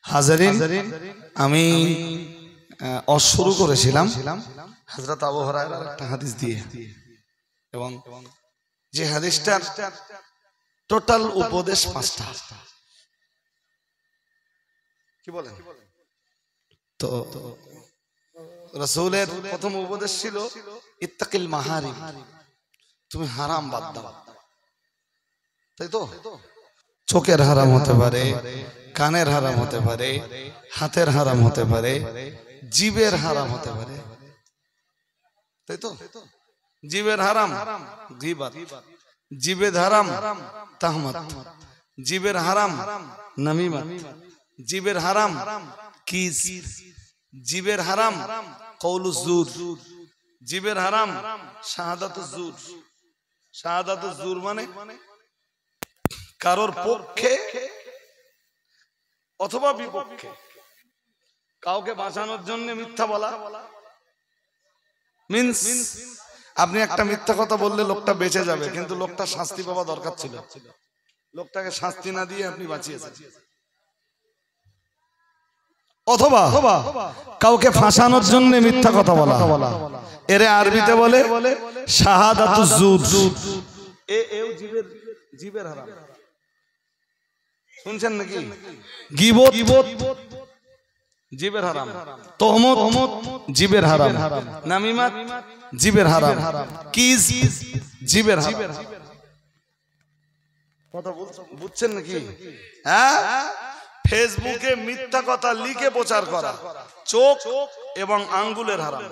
হাজারিন আমি শুরু করেছিলাম হযরত আবু হুরায়রার একটা হাদিস দিয়ে এবং যে হাদিসটার টোটাল উপদেশ 5টা কি বলেন তো রাসূলের প্রথম উপদেশ ছিল ইত্তাকিল মাহারিম তুমি হারাম বাদ দাও তাই তো চোখের হারাম হতে পারে কানের হারাম হতে পারে হাতের হারাম হতে পারে জিভের হারাম হতে পারে তাই তো জিভের হারাম গীবত জিভের হারাম তাহমত জিভের হারাম নামিমত জিভের হারাম কিস জিভের হারাম কওলুজ জুর জিভের হারাম শাহাদাতুজ জুর শাহাদাতুজ জুর মানে কারোর পক্ষে অথবা বিপক্ষে কাউকে বাঁচানোর জন্য মিথ্যা বলা মিন্স আপনি একটা মিথ্যা কথা বললে লোকটা বেঁচে যাবে কিন্তু লোকটা শাস্তি পাওয়া দরকার ছিল লোকটাকে শাস্তি না দিয়ে আপনি বাঁচিয়েছেন অথবা কাউকে ফাঁসানোর জন্য মিথ্যা কথা বলা এর আরবিতে বলে শাহাদাতুজ জুর এও জিভের হারাম শুনছেন নাকি? গীবত জীবের হারাম, তহমত জীবের হারাম, নামিমাত জীবের হারাম, কিজ জীবের হারাম। কথা বুঝছেন নাকি? হ্যাঁ, ফেসবুকে মিথ্যা কথা লিখে প্রচার করা চোখ এবং আঙ্গুলের হারাম।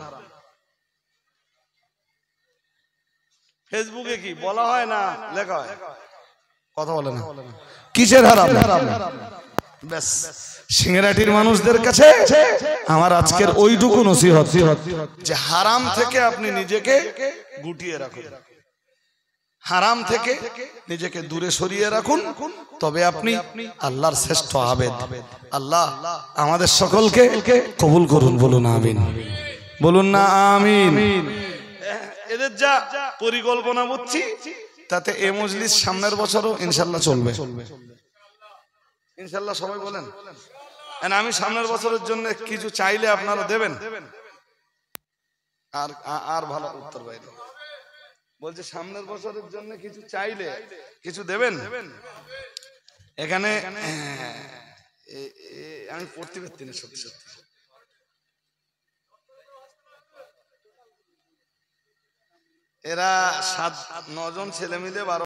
ফেসবুকে কি বলা হয় না লেখা হয়? কথা বলে না। কিসের হারাম? ব্যাস, সিংড়াটির মানুষদের কাছে আমার আজকের ওইটুকু নসিহত যে হারাম থেকে আপনি নিজেকে গুটিয়ে রাখুন, হারাম থেকে নিজেকে দূরে সরিয়ে রাখুন, তবে আপনি আল্লাহর শ্রেষ্ঠ আবেদ। আল্লাহ আমাদের সকলকে কবুল করুন, বলুন আমিন, বলুন না আমিন। এদের যা পরিকল্পনা বুঝছি তাতে এ মজলিস সামনের বছরও ইনশাল্লাহ চলবে। ইনশাল্লাহ সবাই বলেন। আমি সামনের বছরের জন্য কিছু চাইলে আপনারা দেবেন? আর আর ভালো উত্তর বাইরে বলছে সামনের বছরের জন্য কিছু চাইলে কিছু দেবেন? এখানে আমি পড়তে পারছি না সত্যি সত্যি। এরা 7-9 জন ছেলে মিলে 12